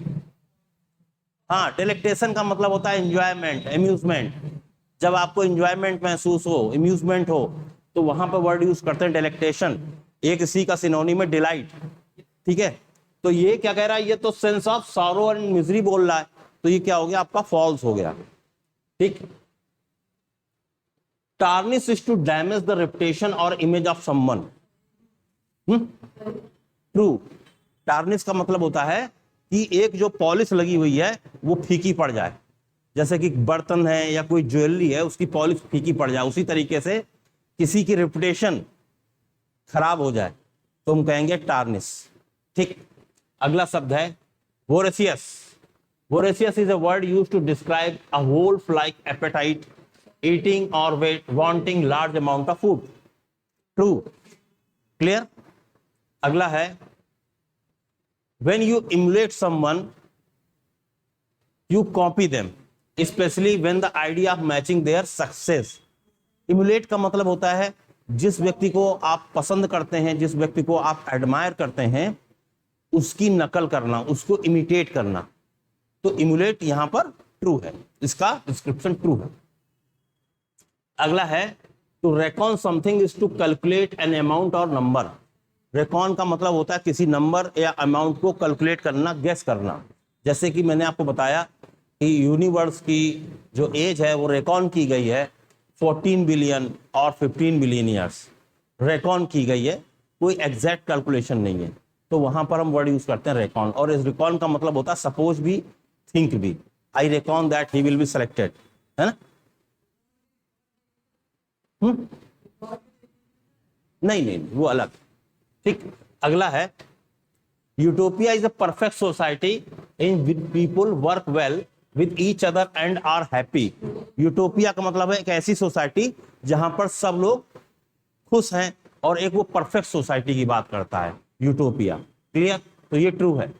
हाँ, डिलेक्टेशन का मतलब होता है एंजॉयमेंट, एम्यूजमेंट। जब आपको एंजॉयमेंट महसूस हो, एम्यूजमेंट हो, तो वहां पर वर्ड यूज करते हैं डिलेक्टेशन। एक इसी का सिनोनिम है डिलाइट। ठीक है, तो ये क्या कह रहा है? ये तो sense of sorrow and misery बोल रहा है, तो ये क्या हो गया? आपका फॉल्स हो गया। ठीक, tarnish is to damage the reputation और image of someone. True. Tarnish का मतलब होता है कि एक जो पॉलिश लगी हुई है वो फीकी पड़ जाए। जैसे कि बर्तन है या कोई ज्वेलरी है, उसकी पॉलिश फीकी पड़ जाए, उसी तरीके से किसी की रेपुटेशन खराब हो जाए तो हम कहेंगे टार्निश। ठीक, अगला शब्द है voracious. Voracious is a word used to describe a wolf like appetite, eating और wanting large amount of food. True. Clear? अगला है when you emulate someone you copy them especially when the idea of matching their success। emulate का मतलब होता है जिस व्यक्ति को आप पसंद करते हैं, जिस व्यक्ति को आप एडमायर करते हैं, उसकी नकल करना, उसको इमिटेट करना। तो emulate यहां पर ट्रू है, इसका डिस्क्रिप्शन ट्रू है। अगला है to reckon something is to calculate an amount और नंबर। रेकॉन का मतलब होता है किसी नंबर या अमाउंट को कैलकुलेट करना, गेस करना। जैसे कि मैंने आपको बताया कि यूनिवर्स की जो एज है वो रेकॉन की गई है 14 बिलियन और 15 बिलियन ईयर्स। रेकॉन की गई है, कोई एग्जैक्ट कैलकुलेशन नहीं है, तो वहां पर हम वर्ड यूज करते हैं रेकॉन। और इस रिकॉन का मतलब होता है सपोज भी, थिंक भी। I reckon that he will be selected, है ना? नहीं नहीं, वो अलग। ठीक, अगला है utopia is a perfect society in which people work well with each other and are happy. Utopia का मतलब है एक ऐसी सोसाइटी जहां पर सब लोग खुश हैं, और एक वो परफेक्ट सोसाइटी की बात करता है यूटोपिया। क्लियर? तो ये ट्रू है।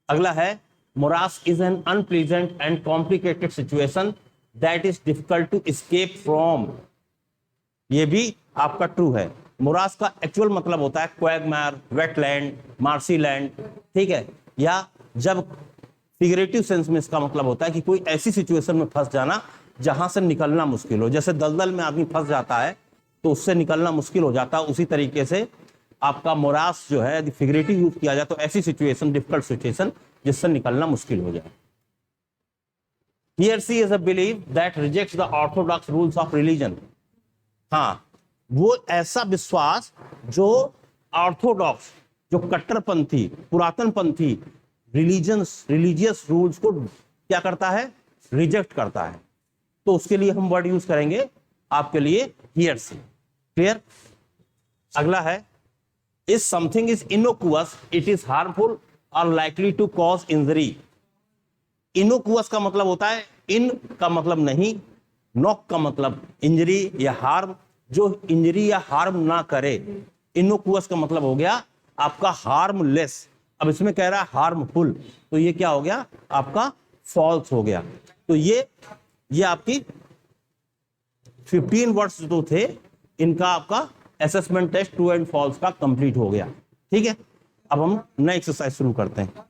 अगला है morass is an unpleasant and complicated situation that is difficult to escape from. ये भी आपका ट्रू है। मोरास का एक्चुअल मतलब होता है क्वैगमायर, वेटलैंड, मार्सी लैंड, ठीक है? या जब फिगरेटिव सेंस में इसका मतलब होता है कि कोई ऐसी सिचुएशन में फंस जाना जहां से निकलना मुश्किल हो। जैसे दलदल में आदमी फंस जाता है तो उससे निकलना मुश्किल हो जाता है, उसी तरीके से आपका मोरास जो है यदि फिगरेटिव यूज किया जाए तो ऐसी सिचुएशन, डिफिकल्ट सिचुएशन जिससे निकलना मुश्किल हो जाए। Heresy is a belief that rejects the orthodox rules of religion. हाँ, वो ऐसा विश्वास जो ऑर्थोडॉक्स, जो कट्टरपंथी, पुरातनपंथी रिलीजियस रूल्स को क्या करता है? रिजेक्ट करता है। तो उसके लिए हम वर्ड यूज करेंगे आपके लिए हियरसी। क्लियर? अगला है if something is innocuous it is harmful और likely to cause injury. Innocuous का मतलब होता है, इन का मतलब नहीं, नॉक का मतलब इंजरी या हार्म, जो इंजरी या हार्म ना करे। इनोकुअस का मतलब हो गया आपका हार्मलेस। अब इसमें कह रहा है हार्मफुल, तो ये क्या हो गया? आपका फॉल्स हो गया। तो ये आपकी 15 वर्ड्स जो थे इनका आपका assessment test true and false का कंप्लीट हो गया। ठीक है, अब हम नए एक्सरसाइज शुरू करते हैं।